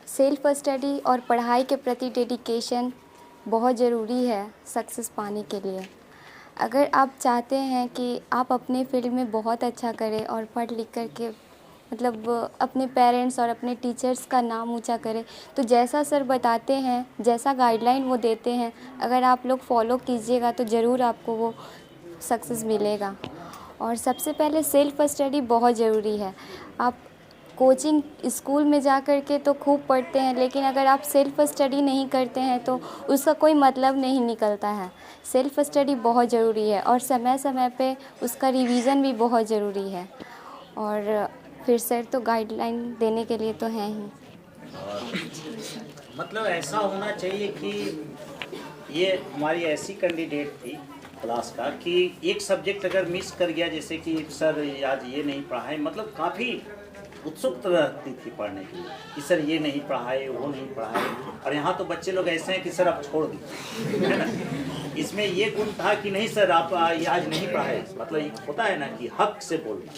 सेल्फ स्टडी और पढ़ाई के प्रति डेडिकेशन बहुत ज़रूरी है सक्सेस पाने के लिए। अगर आप चाहते हैं कि आप अपने फील्ड में बहुत अच्छा करें और पढ़ लिख कर के मतलब अपने पेरेंट्स और अपने टीचर्स का नाम ऊंचा करें, तो जैसा सर बताते हैं, जैसा गाइडलाइन वो देते हैं, अगर आप लोग फॉलो कीजिएगा तो ज़रूर आपको वो सक्सेस मिलेगा। और सबसे पहले सेल्फ स्टडी बहुत ज़रूरी है। आप कोचिंग स्कूल में जा कर के तो खूब पढ़ते हैं, लेकिन अगर आप सेल्फ स्टडी नहीं करते हैं तो उसका कोई मतलब नहीं निकलता है। सेल्फ स्टडी बहुत ज़रूरी है और समय समय पे उसका रिवीजन भी बहुत ज़रूरी है। और फिर सर तो गाइडलाइन देने के लिए तो हैं ही। मतलब ऐसा होना चाहिए कि ये हमारी ऐसी कैंडिडेट थी क्लास का कि एक सब्जेक्ट अगर मिस कर गया, जैसे कि सर आज ये नहीं पढ़ाए, मतलब काफ़ी उत्सुक रहती थी पढ़ने के लिए कि सर ये नहीं पढ़ाए, वो नहीं पढ़ाए। और यहाँ तो बच्चे लोग ऐसे हैं कि सर आप छोड़ दीजिए, है ना। इसमें ये गुण था कि नहीं सर आप ये आज नहीं पढ़ाए, मतलब एक होता है ना कि हक से बोलना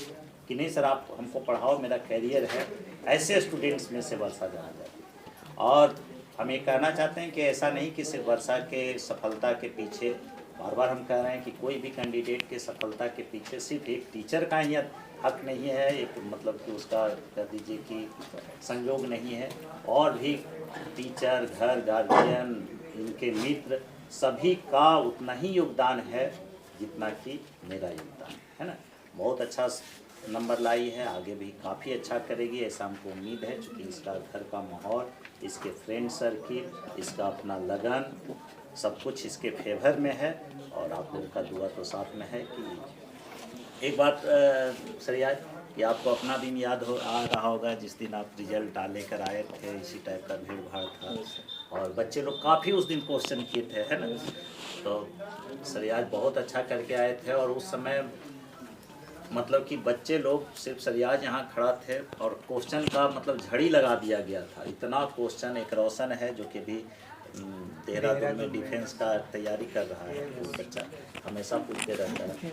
कि नहीं सर आप हमको पढ़ाओ, मेरा कैरियर है। ऐसे स्टूडेंट्स में से वर्षा जाना जाती है। और हम ये कहना चाहते हैं कि ऐसा नहीं कि सिर्फ वर्षा के सफलता के पीछे, बार बार हम कह रहे हैं कि कोई भी कैंडिडेट के सफलता के पीछे सिर्फ एक टीचर का ही हक नहीं है, एक मतलब कि उसका कह दीजिए कि संयोग नहीं है, और भी टीचर, घर, गार्जियन, इनके मित्र, सभी का उतना ही योगदान है जितना कि मेरा योगदान है ना। बहुत अच्छा नंबर लाई है, आगे भी काफ़ी अच्छा करेगी ऐसा हमको उम्मीद है, क्योंकि इसका घर का माहौल, इसके फ्रेंड सर्किल, इसका अपना लगन, सब कुछ इसके फेवर में है। और आप लोगों का दुआ तो साथ में है। कि एक बात सर याद कि आपको अपना दिन याद आ रहा होगा, जिस दिन आप रिजल्ट लेकर आए थे, इसी टाइप का भीड़ भाड़ था और बच्चे लोग काफ़ी उस दिन क्वेश्चन किए थे, है ना। तो सर याद बहुत अच्छा करके आए थे और उस समय मतलब कि बच्चे लोग सिर्फ सरियाज यहाँ खड़ा थे और क्वेश्चन का मतलब झड़ी लगा दिया गया था। इतना क्वेश्चन, एक रोशन है जो कि भी देहरादून में डिफेंस का तैयारी कर रहा है, वो बच्चा हमेशा पूछते रहता है,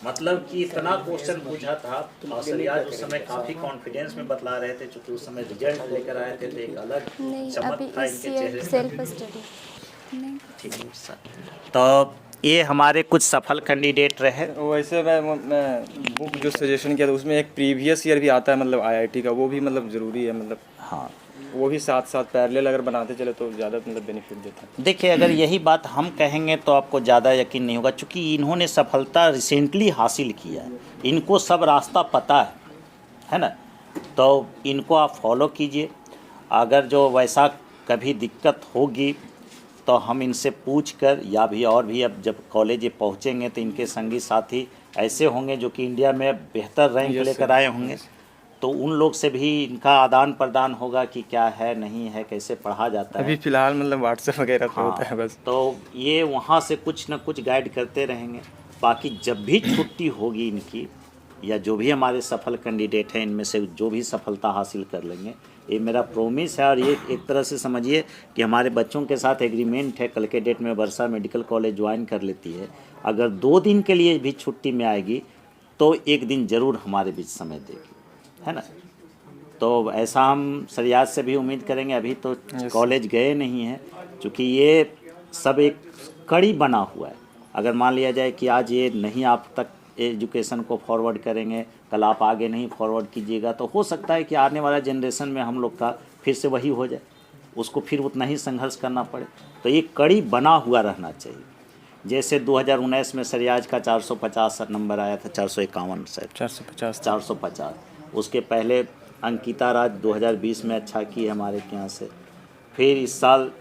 मतलब कि इतना क्वेश्चन पूछा था। और सरियाज उस समय काफ़ी कॉन्फिडेंस में बतला रहे थे, क्योंकि उस समय रिजल्ट लेकर आए थे, तो एक अलग चमक था इनके चेहरे। सेल्फ स्टडी ठीक है सर। तो ये हमारे कुछ सफल कैंडिडेट रहे। वैसे मैं बुक जो सजेशन किया था उसमें एक प्रीवियस ईयर भी आता है, मतलब आईआईटी का, वो भी मतलब ज़रूरी है, मतलब हाँ वो भी साथ साथ पैरेलल अगर बनाते चले तो ज़्यादा मतलब बेनिफिट देता है। देखिए, अगर यही बात हम कहेंगे तो आपको ज़्यादा यकीन नहीं होगा, क्योंकि इन्होंने सफलता रिसेंटली हासिल किया है, इनको सब रास्ता पता है ना। तो इनको आप फॉलो कीजिए। अगर जो वैसा कभी दिक्कत होगी तो हम इनसे पूछ कर, या भी और भी अब जब कॉलेज ये पहुँचेंगे तो इनके संगी साथी ऐसे होंगे जो कि इंडिया में बेहतर रैंक लेकर आए होंगे, तो उन लोग से भी इनका आदान प्रदान होगा कि क्या है, नहीं है, कैसे पढ़ा जाता है। अभी फ़िलहाल मतलब व्हाट्सएप वगैरह तो होता है बस। तो ये वहाँ से कुछ न कुछ गाइड करते रहेंगे। बाकी जब भी छुट्टी होगी इनकी, या जो भी हमारे सफल कैंडिडेट हैं इनमें से जो भी सफलता हासिल कर लेंगे, ये मेरा प्रोमिस है। और ये एक तरह से समझिए कि हमारे बच्चों के साथ एग्रीमेंट है। कल के डेट में वर्षा मेडिकल कॉलेज ज्वाइन कर लेती है, अगर 2 दिन के लिए भी छुट्टी में आएगी तो एक दिन ज़रूर हमारे बीच समय देगी, है ना। तो ऐसा हम सरियाज से भी उम्मीद करेंगे। अभी तो कॉलेज गए नहीं हैं, चूँकि ये सब एक कड़ी बना हुआ है। अगर मान लिया जाए कि आज ये नहीं आप तक एजुकेशन को फॉरवर्ड करेंगे, कल आप आगे नहीं फॉरवर्ड कीजिएगा, तो हो सकता है कि आने वाला जनरेशन में हम लोग का फिर से वही हो जाए, उसको फिर उतना ही संघर्ष करना पड़े। तो ये कड़ी बना हुआ रहना चाहिए। जैसे 2019 में सरियाज का 450 नंबर आया था, 451 शायद 450। उसके पहले अंकिता राज 2020 में अच्छा की है हमारे यहाँ से। फिर इस साल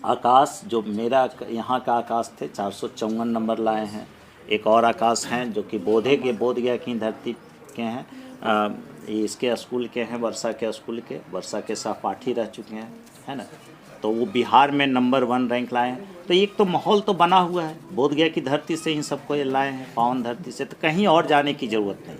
आकाश, जो मेरा यहाँ का आकाश थे, 454 नंबर लाए हैं। एक और आकाश हैं जो कि बोधगया की धरती के हैं, ये इसके स्कूल के हैं, वर्षा के स्कूल के, वर्षा के सहपाठी रह चुके हैं, है ना। तो वो बिहार में नंबर 1 रैंक लाए हैं। तो एक तो माहौल तो बना हुआ है, बोधगया की धरती से ही सबको ये लाए हैं, पावन धरती से, तो कहीं और जाने की ज़रूरत नहीं।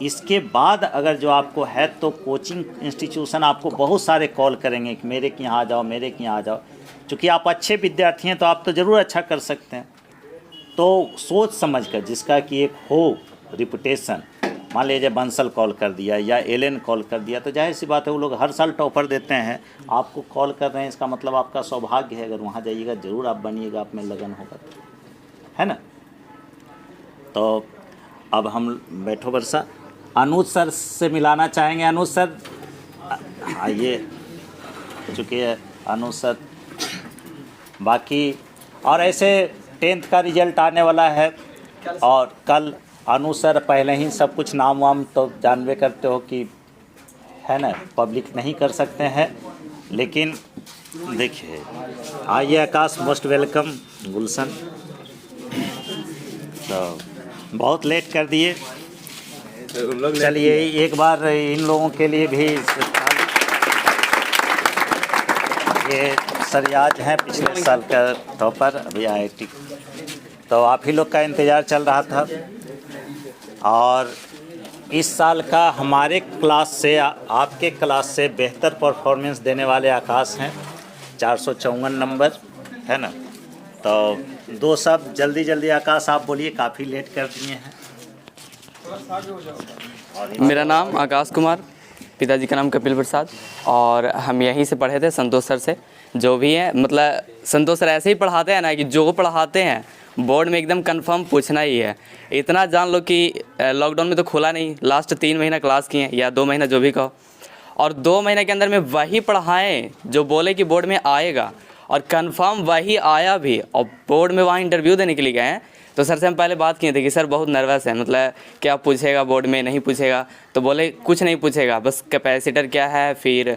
इसके बाद अगर जो आपको है तो कोचिंग इंस्टीट्यूशन आपको बहुत सारे कॉल करेंगे कि मेरे के यहाँ आ जाओ, मेरे के यहाँ आ जाओ। चूँकि आप अच्छे विद्यार्थी हैं तो आप तो ज़रूर अच्छा कर सकते हैं। तो सोच समझ कर, जिसका कि एक हो रिपुटेशन, मान लीजिए बंसल कॉल कर दिया या एलन कॉल कर दिया, तो जाहिर सी बात है वो लोग हर साल टॉपर देते हैं, आपको कॉल कर रहे हैं, इसका मतलब आपका सौभाग्य है। अगर वहाँ जाइएगा ज़रूर आप बनिएगा, आप में लगन होगा, है ना। तो अब हम बैठो वर्षा, अनुज सर से मिलाना चाहेंगे। अनुज सर आइए, चूँकि अनुज सर बाकी, और ऐसे 10th का रिजल्ट आने वाला है, और कल अनु सर पहले ही सब कुछ नाम वाम तो जानवे करते हो कि, है ना, पब्लिक नहीं कर सकते हैं। लेकिन देखिए, आइए आकाश, मोस्ट वेलकम। गुलशन, तो बहुत लेट कर दिए, चलिए एक बार इन लोगों के लिए भी। ये सरियाज हैं पिछले साल का टॉपर, अभी IIT, तो आप ही लोग का इंतज़ार चल रहा था। और इस साल का हमारे क्लास से, आपके क्लास से बेहतर परफॉर्मेंस देने वाले आकाश हैं, 454 नंबर, है ना। तो 2 सब जल्दी आकाश आप बोलिए, काफ़ी लेट कर दिए हैं। मेरा नाम आकाश कुमार, पिताजी का नाम कपिल प्रसाद, और हम यहीं से पढ़े थे संतोष सर से। जो भी है, मतलब संतोष सर ऐसे ही पढ़ाते हैं ना कि जो पढ़ाते हैं बोर्ड में एकदम कंफर्म पूछना ही है। इतना जान लो कि लॉकडाउन में तो खुला नहीं, लास्ट 3 महीना क्लास किए या 2 महीना जो भी कहो, और 2 महीने के अंदर में वही पढ़ाएं जो बोले कि बोर्ड में आएगा, और कंफर्म वही आया भी। और बोर्ड में वहाँ इंटरव्यू देने के लिए गए हैं, तो सर से हम पहले बात किए थे कि सर बहुत नर्वस है, मतलब क्या पूछेगा बोर्ड में, नहीं पूछेगा। तो बोले कुछ नहीं पूछेगा, बस कैपेसिटर क्या है, फिर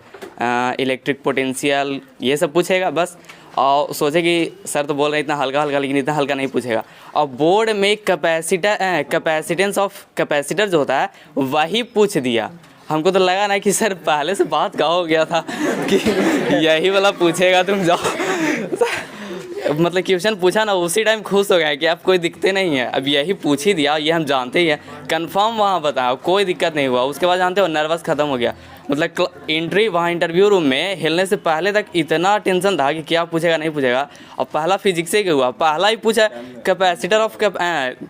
इलेक्ट्रिक पोटेंशियल, ये सब पूछेगा बस। और सोचे कि सर तो बोल रहे हैं इतना हल्का, लेकिन इतना हल्का नहीं पूछेगा। और बोर्ड में कैपेसिटेंस ऑफ कैपेसिटर जो होता है वही पूछ दिया। हमको तो लगा ना कि सर पहले से बात का हो गया था कि यही वाला पूछेगा, तुम जाओ। मतलब क्वेश्चन पूछा ना, उसी टाइम खुश हो गया कि आप कोई दिक्कत नहीं है, अब यही पूछ ही दिया, ये हम जानते ही हैं, कंफर्म वहाँ बताया, कोई दिक्कत नहीं हुआ। उसके बाद जानते हो नर्वस ख़त्म हो गया। मतलब एंट्री वहाँ इंटरव्यू रूम में हिलने से पहले तक इतना टेंशन था कि क्या पूछेगा नहीं पूछेगा। और पहला फिजिक्स से हुआ, पहला ही पूछा कैपेसिटर ऑफ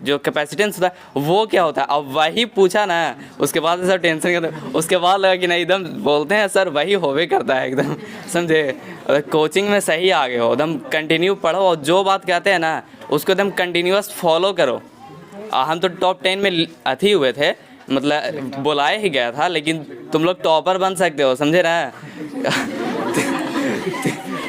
जो कैपेसिटेंस होता है वो क्या होता है, अब वही पूछा ना, उसके बाद सर टेंशन करते। उसके बाद लगा कि नहीं, एकदम बोलते हैं सर वही होवे करता है, एकदम समझे। कोचिंग में सही आ गए हो, एकदम कंटिन्यू पढ़ो, और जो बात कहते हैं ना उसको एकदम कंटिन्यूअस फॉलो करो। हम तो टॉप 10 में अथी हुए थे, मतलब बुलाया ही गया था, लेकिन तुम लोग टॉपर बन सकते हो, समझे ना।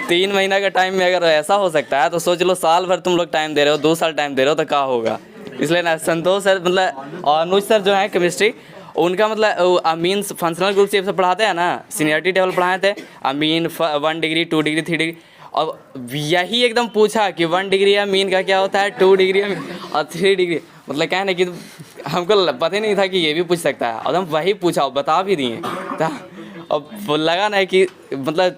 3 महीना का टाइम में अगर ऐसा हो सकता है तो सोच लो साल भर तुम लोग टाइम दे रहे हो, 2 साल टाइम दे रहे हो तो क्या होगा। इसलिए ना संतोष सर, मतलब अनुज सर जो है केमिस्ट्री, उनका मतलब अमीन फंक्शनल ग्रुप से पढ़ाते हैं ना, सीनियरिटी टेबल पढ़ाए थे, अमीन 1 डिग्री 2 डिग्री 3 डिग्री, और यही एकदम पूछा कि 1 डिग्री अमीन का क्या होता है, 2 डिग्री और 3 डिग्री। मतलब क्या है ना कि हमको पता ही नहीं था कि ये भी पूछ सकता है, और हम वही पूछा, बता भी दिए। और लगा ना कि मतलब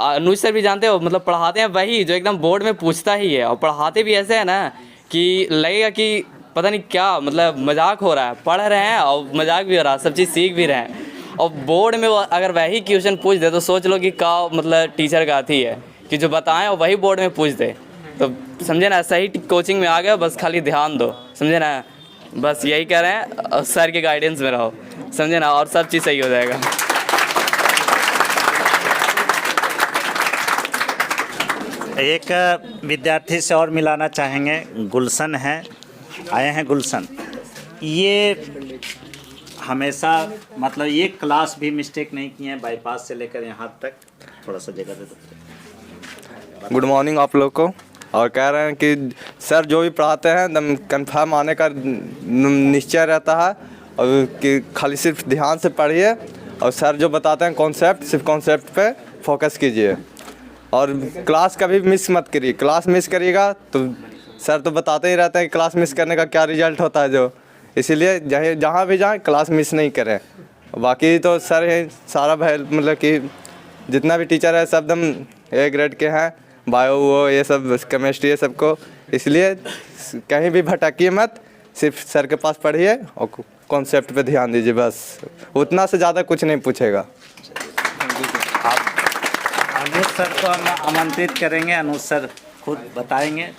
अनुज सर भी जानते हो, मतलब पढ़ाते हैं वही जो एकदम बोर्ड में पूछता ही है, और पढ़ाते भी ऐसे है ना कि लगेगा कि पता नहीं क्या, मतलब मजाक हो रहा है, पढ़ रहे हैं और मजाक भी हो रहा है, सब चीज़ सीख भी रहे हैं। और बोर्ड में अगर वही क्वेश्चन पूछ दे तो सोच लो कि का मतलब टीचर का अथी है कि जो बताएं और वही बोर्ड में पूछ दे, तो समझे ना, सही कोचिंग में आ गए, बस खाली ध्यान दो, समझे ना, बस यही कह रहे हैं, सर के गाइडेंस में रहो, समझे ना, और सब चीज़ सही हो जाएगा। एक विद्यार्थी से और मिलाना चाहेंगे, गुलशन है, आए हैं गुलशन। ये हमेशा मतलब ये क्लास भी मिस्टेक नहीं किए हैं, बाईपास से लेकर यहाँ तक। थोड़ा सा जगह दे दो। गुड मॉर्निंग आप लोग को। और कह रहे हैं कि सर जो भी पढ़ाते हैं एकदम कन्फर्म आने का निश्चय रहता है, और कि खाली सिर्फ ध्यान से पढ़िए, और सर जो बताते हैं कॉन्सेप्ट, सिर्फ कॉन्सेप्ट पे फोकस कीजिए, और क्लास कभी मिस मत करिए। क्लास मिस करिएगा तो सर तो बताते ही रहते हैं कि क्लास मिस करने का क्या रिजल्ट होता है, जो इसलिए जहाँ भी जाएं क्लास मिस नहीं करें। बाकी तो सर है सारा मतलब कि जितना भी टीचर है सब एकदम ए ग्रेड के हैं, बायो वो ये सब केमिस्ट्री ये सबको, इसलिए कहीं भी भटकिए मत, सिर्फ सर के पास पढ़िए और कॉन्सेप्ट पे ध्यान दीजिए, बस उतना से ज़्यादा कुछ नहीं पूछेगा। अनुज सर को हम आमंत्रित करेंगे, अनुज सर खुद बताएंगे,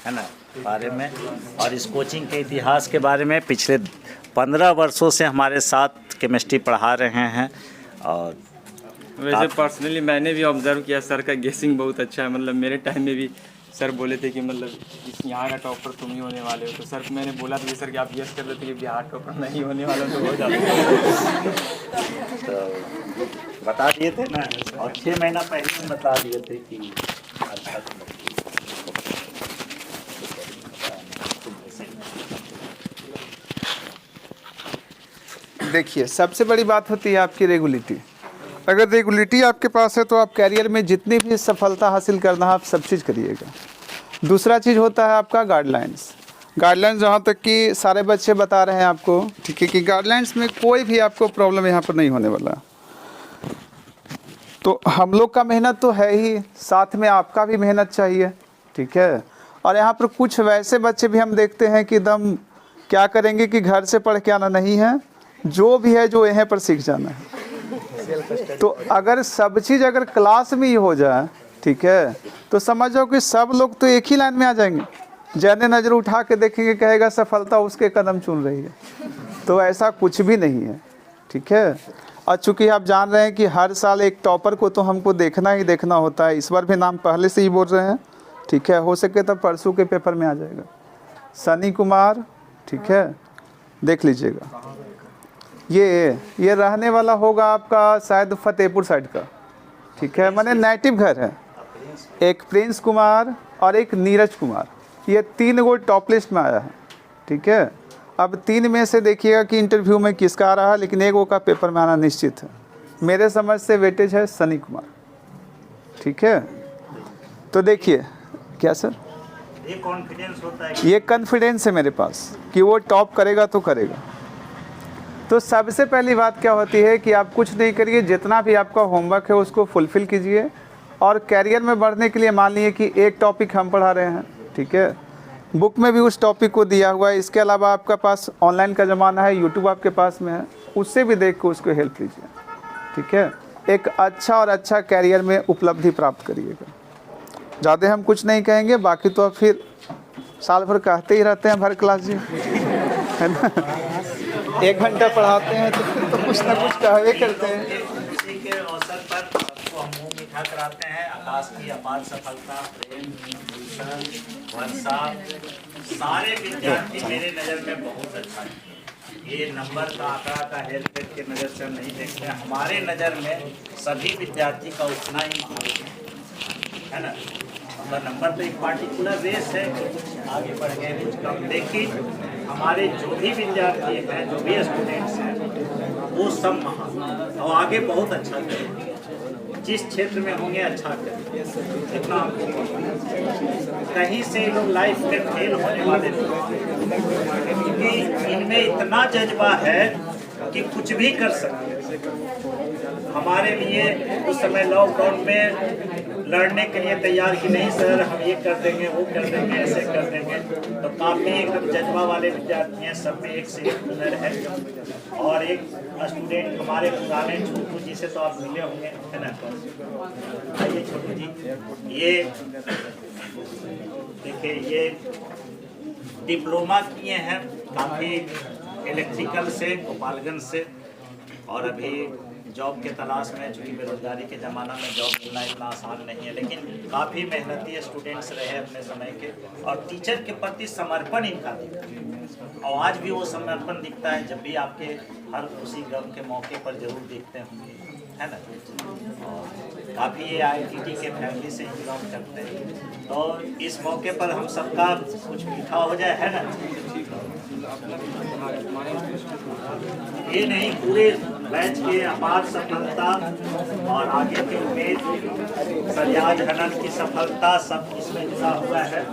है ना, बारे में, और इस कोचिंग के इतिहास के बारे में। पिछले 15 वर्षों से हमारे साथ केमिस्ट्री पढ़ा रहे हैं। और वैसे पर्सनली मैंने भी ऑब्जर्व किया, सर का गेसिंग बहुत अच्छा है। मतलब मेरे टाइम में भी सर बोले थे कि मतलब यहाँ का टॉपर तुम ही होने वाले हो, तो सर मैंने बोला था कि सर कि आप गेस कर लेते कि बिहार टॉपर नहीं होने वाला, तो हो जाता। तो बता दिए थे ना, और 6 महीना पहले बता दिए थे कि अच्छा। देखिए, सबसे बड़ी बात होती है आपकी रेगुलिटी। अगर रेगुलिटी आपके पास है तो आप कैरियर में जितनी भी सफलता हासिल करना है आप सब चीज़ करिएगा। दूसरा चीज़ होता है आपका गाइडलाइंस। गाइडलाइंस जहाँ तक कि सारे बच्चे बता रहे हैं आपको, ठीक है, कि गाइडलाइंस में कोई भी आपको प्रॉब्लम यहाँ पर नहीं होने वाला। तो हम लोग का मेहनत तो है ही, साथ में आपका भी मेहनत चाहिए, ठीक है। और यहाँ पर कुछ वैसे बच्चे भी हम देखते हैं कि एकदम क्या करेंगे कि घर से पढ़ के आना नहीं है, जो भी है जो यहाँ पर सीख जाना है। तो अगर सब चीज़ अगर क्लास में ही हो जाए, ठीक है, तो समझो कि सब लोग तो एक ही लाइन में आ जाएंगे। जैसे नज़र उठा के देखेंगे, कहेगा सफलता उसके कदम चुन रही है, तो ऐसा कुछ भी नहीं है, ठीक है। और चूँकि आप जान रहे हैं कि हर साल एक टॉपर को तो हमको देखना ही देखना होता है। इस बार भी नाम पहले से ही बोल रहे हैं, ठीक है, हो सके तो परसों के पेपर में आ जाएगा सनी कुमार, ठीक है, देख लीजिएगा। ये रहने वाला होगा आपका शायद फतेहपुर साइड का, ठीक है, माने नेटिव घर है। एक प्रिंस कुमार और एक नीरज कुमार, ये 3 गो टॉप लिस्ट में आया है, ठीक है। अब 3 में से देखिएगा कि इंटरव्यू में किसका आ रहा है, लेकिन एक वो का पेपर में आना निश्चित है। मेरे समझ से वेटेज है सनी कुमार, ठीक है। तो देखिए क्या सर, ये कॉन्फिडेंस होता है, ये कॉन्फिडेंस है मेरे पास कि वो टॉप करेगा तो करेगा। तो सबसे पहली बात क्या होती है कि आप कुछ नहीं करिए, जितना भी आपका होमवर्क है उसको फुलफ़िल कीजिए। और कैरियर में बढ़ने के लिए मान लीजिए कि एक टॉपिक हम पढ़ा रहे हैं, ठीक है, बुक में भी उस टॉपिक को दिया हुआ है। इसके अलावा आपका पास ऑनलाइन का ज़माना है, यूट्यूब आपके पास में है, उससे भी देख के उसको हेल्प लीजिए, ठीक है। एक अच्छा और अच्छा कैरियर में उपलब्धि प्राप्त करिएगा। ज़्यादा हम कुछ नहीं कहेंगे, बाकी तो अब फिर साल भर कहते ही रहते हैं भर क्लास जी, है ना। 1 घंटा पढ़ाते हैं तो फिर तो कुछ ना कुछ कहवे करते हैं। इसी के अवसर पर सबको हम मुँह मीठा कराते हैं। आकाश की अपार सफलता, प्रेम, भूषण, वर्षा, सारे विद्यार्थी मेरे नज़र में बहुत अच्छा है। ये नंबर का आंकड़ा का हेल्थ के नज़र से हम नहीं देखते हैं, हमारे नज़र में सभी विद्यार्थी का उतना ही महत्व है ना। मतलब नंबर तो एक पार्टिकुलर रेस है, आगे बढ़ गए कुछ कम, लेकिन हमारे जो भी विद्यार्थी हैं, जो भी स्टूडेंट्स हैं, वो सब महान और आगे बहुत अच्छा करेंगे। जिस क्षेत्र में होंगे अच्छा करेंगे, इतना आपको कहीं से लोग लाइफ में फेल होने वाले नहीं, क्योंकि इनमें इतना जज्बा है कि कुछ भी कर सकते हैं। हमारे लिए उस समय लॉकडाउन में लड़ने के लिए तैयार कि नहीं सर हम ये कर देंगे, वो कर देंगे, ऐसे कर देंगे। तो काफ़ी एकदम जज्बा वाले विद्यार्थी हैं, सब में एक से एक हुनर है। और एक स्टूडेंट हमारे पुराने छोटू जी से तो आप मिले होंगे, है ना? आइए छोटू जी, ये देखिए ये डिप्लोमा किए हैं काफ़ी इलेक्ट्रिकल से गोपालगंज से, और अभी जॉब के तलाश में, चूँकि बेरोजगारी के ज़माना में जॉब मिलना इतना आसान नहीं है, लेकिन काफ़ी मेहनती स्टूडेंट्स रहे अपने समय के, और टीचर के प्रति समर्पण इनका दिखता है। और आज भी वो समर्पण दिखता है, जब भी आपके हर खुशी गम के मौके पर जरूर देखते होंगे, है ना? और काफ़ी ये IIT के फैमिली से ही बिलोंग करते हैं। तो इस मौके पर हम सबका कुछ मीठा हो जाए, है ना? ये नहीं, पूरे बैच के अपार सफलता और आगे की उम्मीद, सरियाज हनन की सफलता, सब इसमें जुड़ा हुआ है।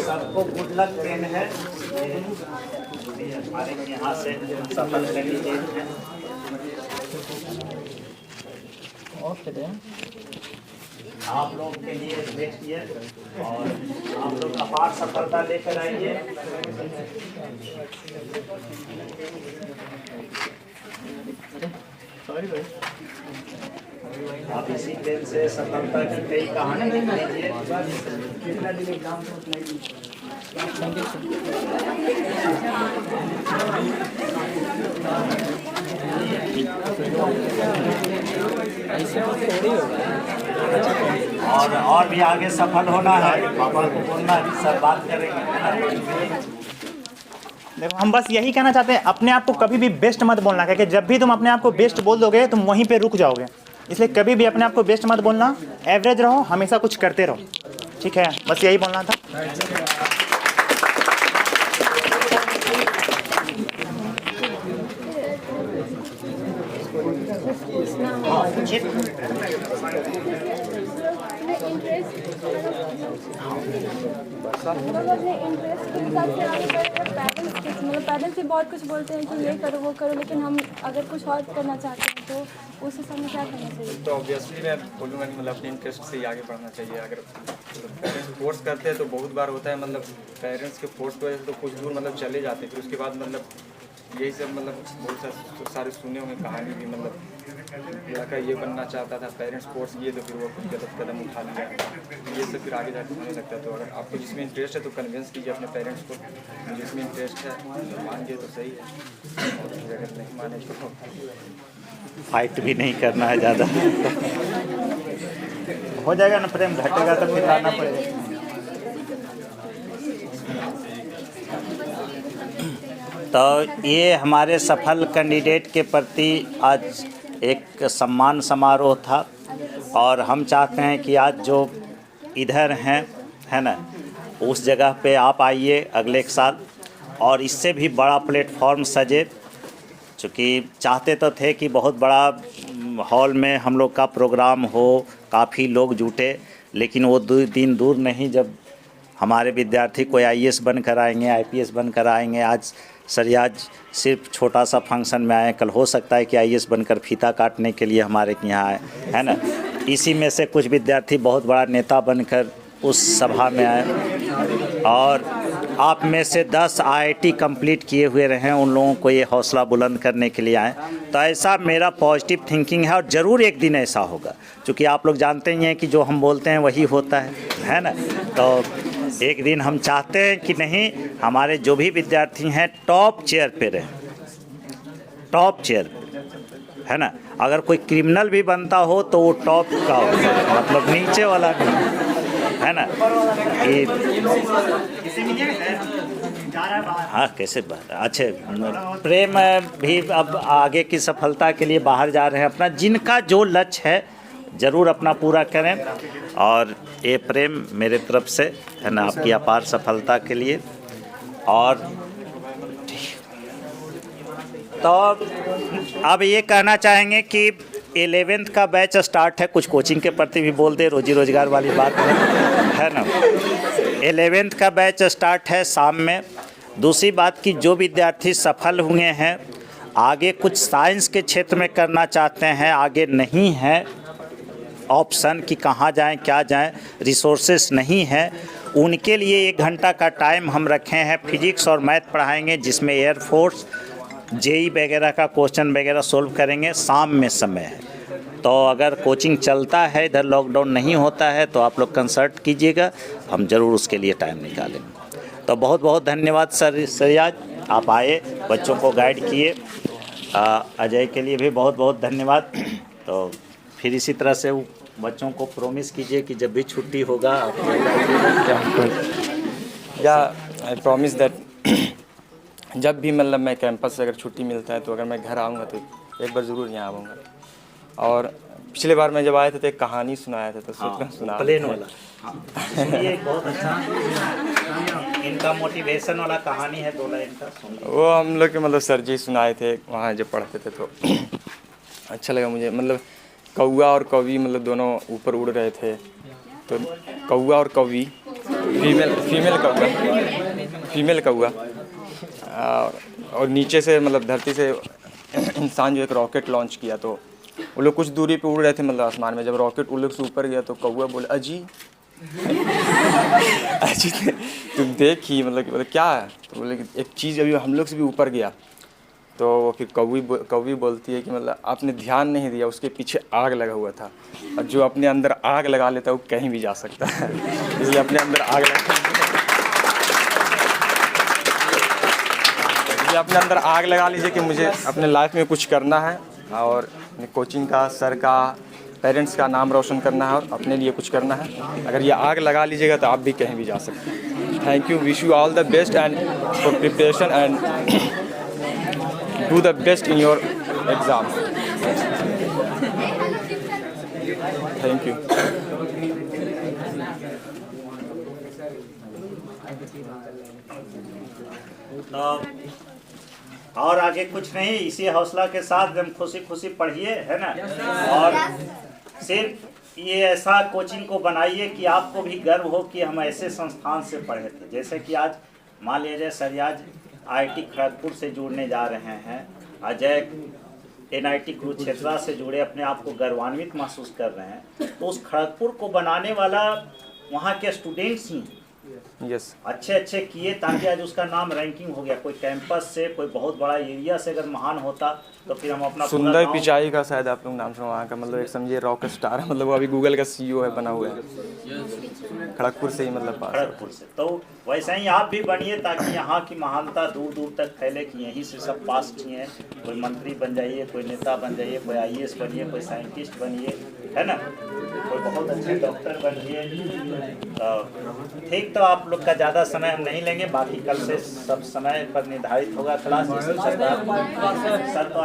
सबको गुड लक पेन है, हमारे यहाँ से सफल कैंडिडेट हैं। आप लोग के लिए बेस्ट ईयर, और आप लोग अपार सफलता लेकर आइए। आप इसी पेन से सफलता की कई कहानी लिख लीजिए। और भी आगे सफल होना है, पापा को बोलना है, सब बात करेंगे। देखो हम बस यही कहना चाहते हैं, अपने आप को कभी भी बेस्ट मत बोलना, क्योंकि जब भी तुम अपने आप को बेस्ट बोल दोगे तुम वहीं पे रुक जाओगे। इसलिए कभी भी अपने आप को बेस्ट मत बोलना, एवरेज रहो, हमेशा कुछ करते रहो, ठीक है? बस यही बोलना था। पैदल से बहुत कुछ बोलते हैं कि ये करो वो करो, लेकिन हम अगर कुछ और करना चाहते हैं तो उस हिसाब में क्या करना चाहिए? तो ऑब्वियसली मैं बोलूँगा कि मतलब अपने इंटरेस्ट से ही आगे बढ़ना चाहिए। अगर पेरेंट्स फोर्स करते हैं तो बहुत बार होता है, मतलब पेरेंट्स के फोर्स की वजह से तो कुछ दूर मतलब चले जाते हैं, फिर उसके बाद मतलब यही सब मतलब बहुत सारे सुने होंगे कहानी भी, मतलब लड़का ये बनना चाहता था, पेरेंट्स फोर्स किए तो फिर वो कुछ गलत कदम उठा लिया, ये सब फिर आगे जाकर होने लगता है। तो अगर आपको जिसमें इंटरेस्ट है तो कन्विंस कीजिए अपने पेरेंट्स को, जिसमें इंटरेस्ट है मान गए तो सही है, और अगर नहीं माने तो फाइट भी नहीं करना है ज़्यादा। हो जाएगा ना प्रेम, घटेगा तो फिर लाना पड़ेगा। तो ये हमारे सफल कैंडिडेट के प्रति आज एक सम्मान समारोह था, और हम चाहते हैं कि आज जो इधर हैं, है ना, उस जगह पे आप आइए अगले साल, और इससे भी बड़ा प्लेटफॉर्म सजे। चूँकि चाहते तो थे कि बहुत बड़ा हॉल में हम लोग का प्रोग्राम हो, काफ़ी लोग जुटे, लेकिन वो दिन दूर नहीं जब हमारे विद्यार्थी कोई IAS बनकर आएंगे, IPS बनकर आएंगे। आज सरियाज सिर्फ छोटा सा फंक्शन में आए, कल हो सकता है कि IAS बनकर फीता काटने के लिए हमारे यहाँ आए, है ना। इसी में से कुछ विद्यार्थी बहुत बड़ा नेता बनकर उस सभा में आए, और आप में से 10 IIT कंप्लीट किए हुए रहे, उन लोगों को ये हौसला बुलंद करने के लिए आए। तो ऐसा मेरा पॉजिटिव थिंकिंग है, और ज़रूर एक दिन ऐसा होगा, क्योंकि आप लोग जानते ही हैं कि जो हम बोलते हैं वही होता है ना। तो एक दिन हम चाहते हैं कि नहीं, हमारे जो भी विद्यार्थी हैं टॉप चेयर पे रहें, टॉप चेयर है ना। अगर कोई क्रिमिनल भी बनता हो तो वो टॉप का हो, मतलब नीचे वाला नहीं, है ना। हाँ कैसे बात, अच्छे प्रेम भी अब आगे की सफलता के लिए बाहर जा रहे हैं। अपना जिनका जो लक्ष्य है ज़रूर अपना पूरा करें, और ये प्रेम मेरे तरफ से है ना आपकी अपार सफलता के लिए। और तो अब ये कहना चाहेंगे कि 11th का बैच स्टार्ट है, कुछ कोचिंग के प्रति भी बोल दे, रोजी रोजगार वाली बात है ना। 11th का बैच स्टार्ट है शाम में। दूसरी बात कि जो विद्यार्थी सफल हुए हैं, आगे कुछ साइंस के क्षेत्र में करना चाहते हैं, आगे नहीं है ऑप्शन कि कहाँ जाएं क्या जाएं, रिसोर्सेस नहीं है, उनके लिए 1 घंटा का टाइम हम रखे हैं। फिजिक्स और मैथ पढ़ाएंगे, जिसमें एयरफोर्स जेई वगैरह का क्वेश्चन वगैरह सोल्व करेंगे। शाम में समय है, तो अगर कोचिंग चलता है, इधर लॉकडाउन नहीं होता है, तो आप लोग कंसल्ट कीजिएगा, हम ज़रूर उसके लिए टाइम निकालेंगे। तो बहुत बहुत धन्यवाद सर सरियाज, आप आए, बच्चों को गाइड किए। अजय के लिए भी बहुत बहुत धन्यवाद। तो फिर इसी तरह से बच्चों को प्रॉमिस कीजिए कि जब भी छुट्टी होगा आई प्रॉमिस दैट जब भी मतलब मैं कैंपस से अगर छुट्टी मिलता है तो अगर मैं घर आऊँगा तो एक बार ज़रूर यहाँ आऊँगा। और पिछले बार मैं जब आए थे तो एक कहानी सुनाया था, तो सोच सुना प्लेन वाला। सुनिए, बहुत अच्छा इनका मोटिवेशन वाला कहानी है, 2 लाइन का सुनिए। वो हम लोग के मतलब सर जी सुनाए थे वहाँ जब पढ़ते थे, तो अच्छा लगा मुझे। मतलब कौआ और कौवी मतलब दोनों ऊपर उड़ रहे थे, तो कौआ और कौवी फीमेल कौआ और नीचे से मतलब धरती से इंसान जो एक रॉकेट लॉन्च किया, तो वो लोग कुछ दूरी पे उड़ रहे थे मतलब आसमान में। जब रॉकेट उन लोग से ऊपर गया तो कौआ बोले अजी अजी तुम देखी मतलब क्या है, तो बोले कि एक चीज़ अभी हम लोग से भी ऊपर गया। तो फिर कौवी बोलती है कि मतलब आपने ध्यान नहीं दिया, उसके पीछे आग लगा हुआ था, और जो अपने अंदर आग लगा लेता है वो कहीं भी जा सकता है, इसलिए अपने अंदर आग लगा लीजिए कि मुझे अपने लाइफ में कुछ करना है और अपने कोचिंग का, सर का, पेरेंट्स का नाम रोशन करना है और अपने लिए कुछ करना है। अगर ये आग लगा लीजिएगा तो आप भी कहीं भी जा सकते हैं। Thank you, wish you all the best and for preparation and do the best in your exam. Thank you. और आगे कुछ नहीं, इसी हौसला के साथ एकदम खुशी खुशी पढ़िए, है ना। और सिर्फ ये ऐसा कोचिंग को बनाइए कि आपको भी गर्व हो कि हम ऐसे संस्थान से पढ़े थे। जैसे कि आज मान लीजिए सरियाज IIT खड़गपुर से जुड़ने जा रहे हैं, अजय NIT कुरुक्षेत्र से जुड़े, अपने आप को गर्वान्वित महसूस कर रहे हैं, तो उस खड़गपुर को बनाने वाला वहाँ के स्टूडेंट्स ही अच्छे किए, ताकि आज उसका नाम रैंकिंग हो गया। कोई कैंपस से, कोई बहुत बड़ा एरिया से अगर महान होता तो फिर हम अपना सुंदर पिचाई का शायद आप लोग नाम सुना, वहाँ का मतलब एक समझिए रॉक स्टार है, मतलब वो अभी गूगल का CEO है, बना हुआ है खड़गपुर से ही, मतलब खड़गपुर से। तो वैसे ही आप भी बनिए, ताकि यहाँ की महानता दूर दूर तक फैले कि यहीं से सब पास किए हैं। कोई मंत्री बन जाइए, कोई नेता बन जाइए, कोई IAS बनिए, कोई साइंटिस्ट बनिए, है ना, कोई बहुत अच्छे डॉक्टर बनिए। ठीक, तो आप लोग का ज़्यादा समय हम नहीं लेंगे, बाकी कल से सब समय पर निर्धारित होगा क्लास। सर तो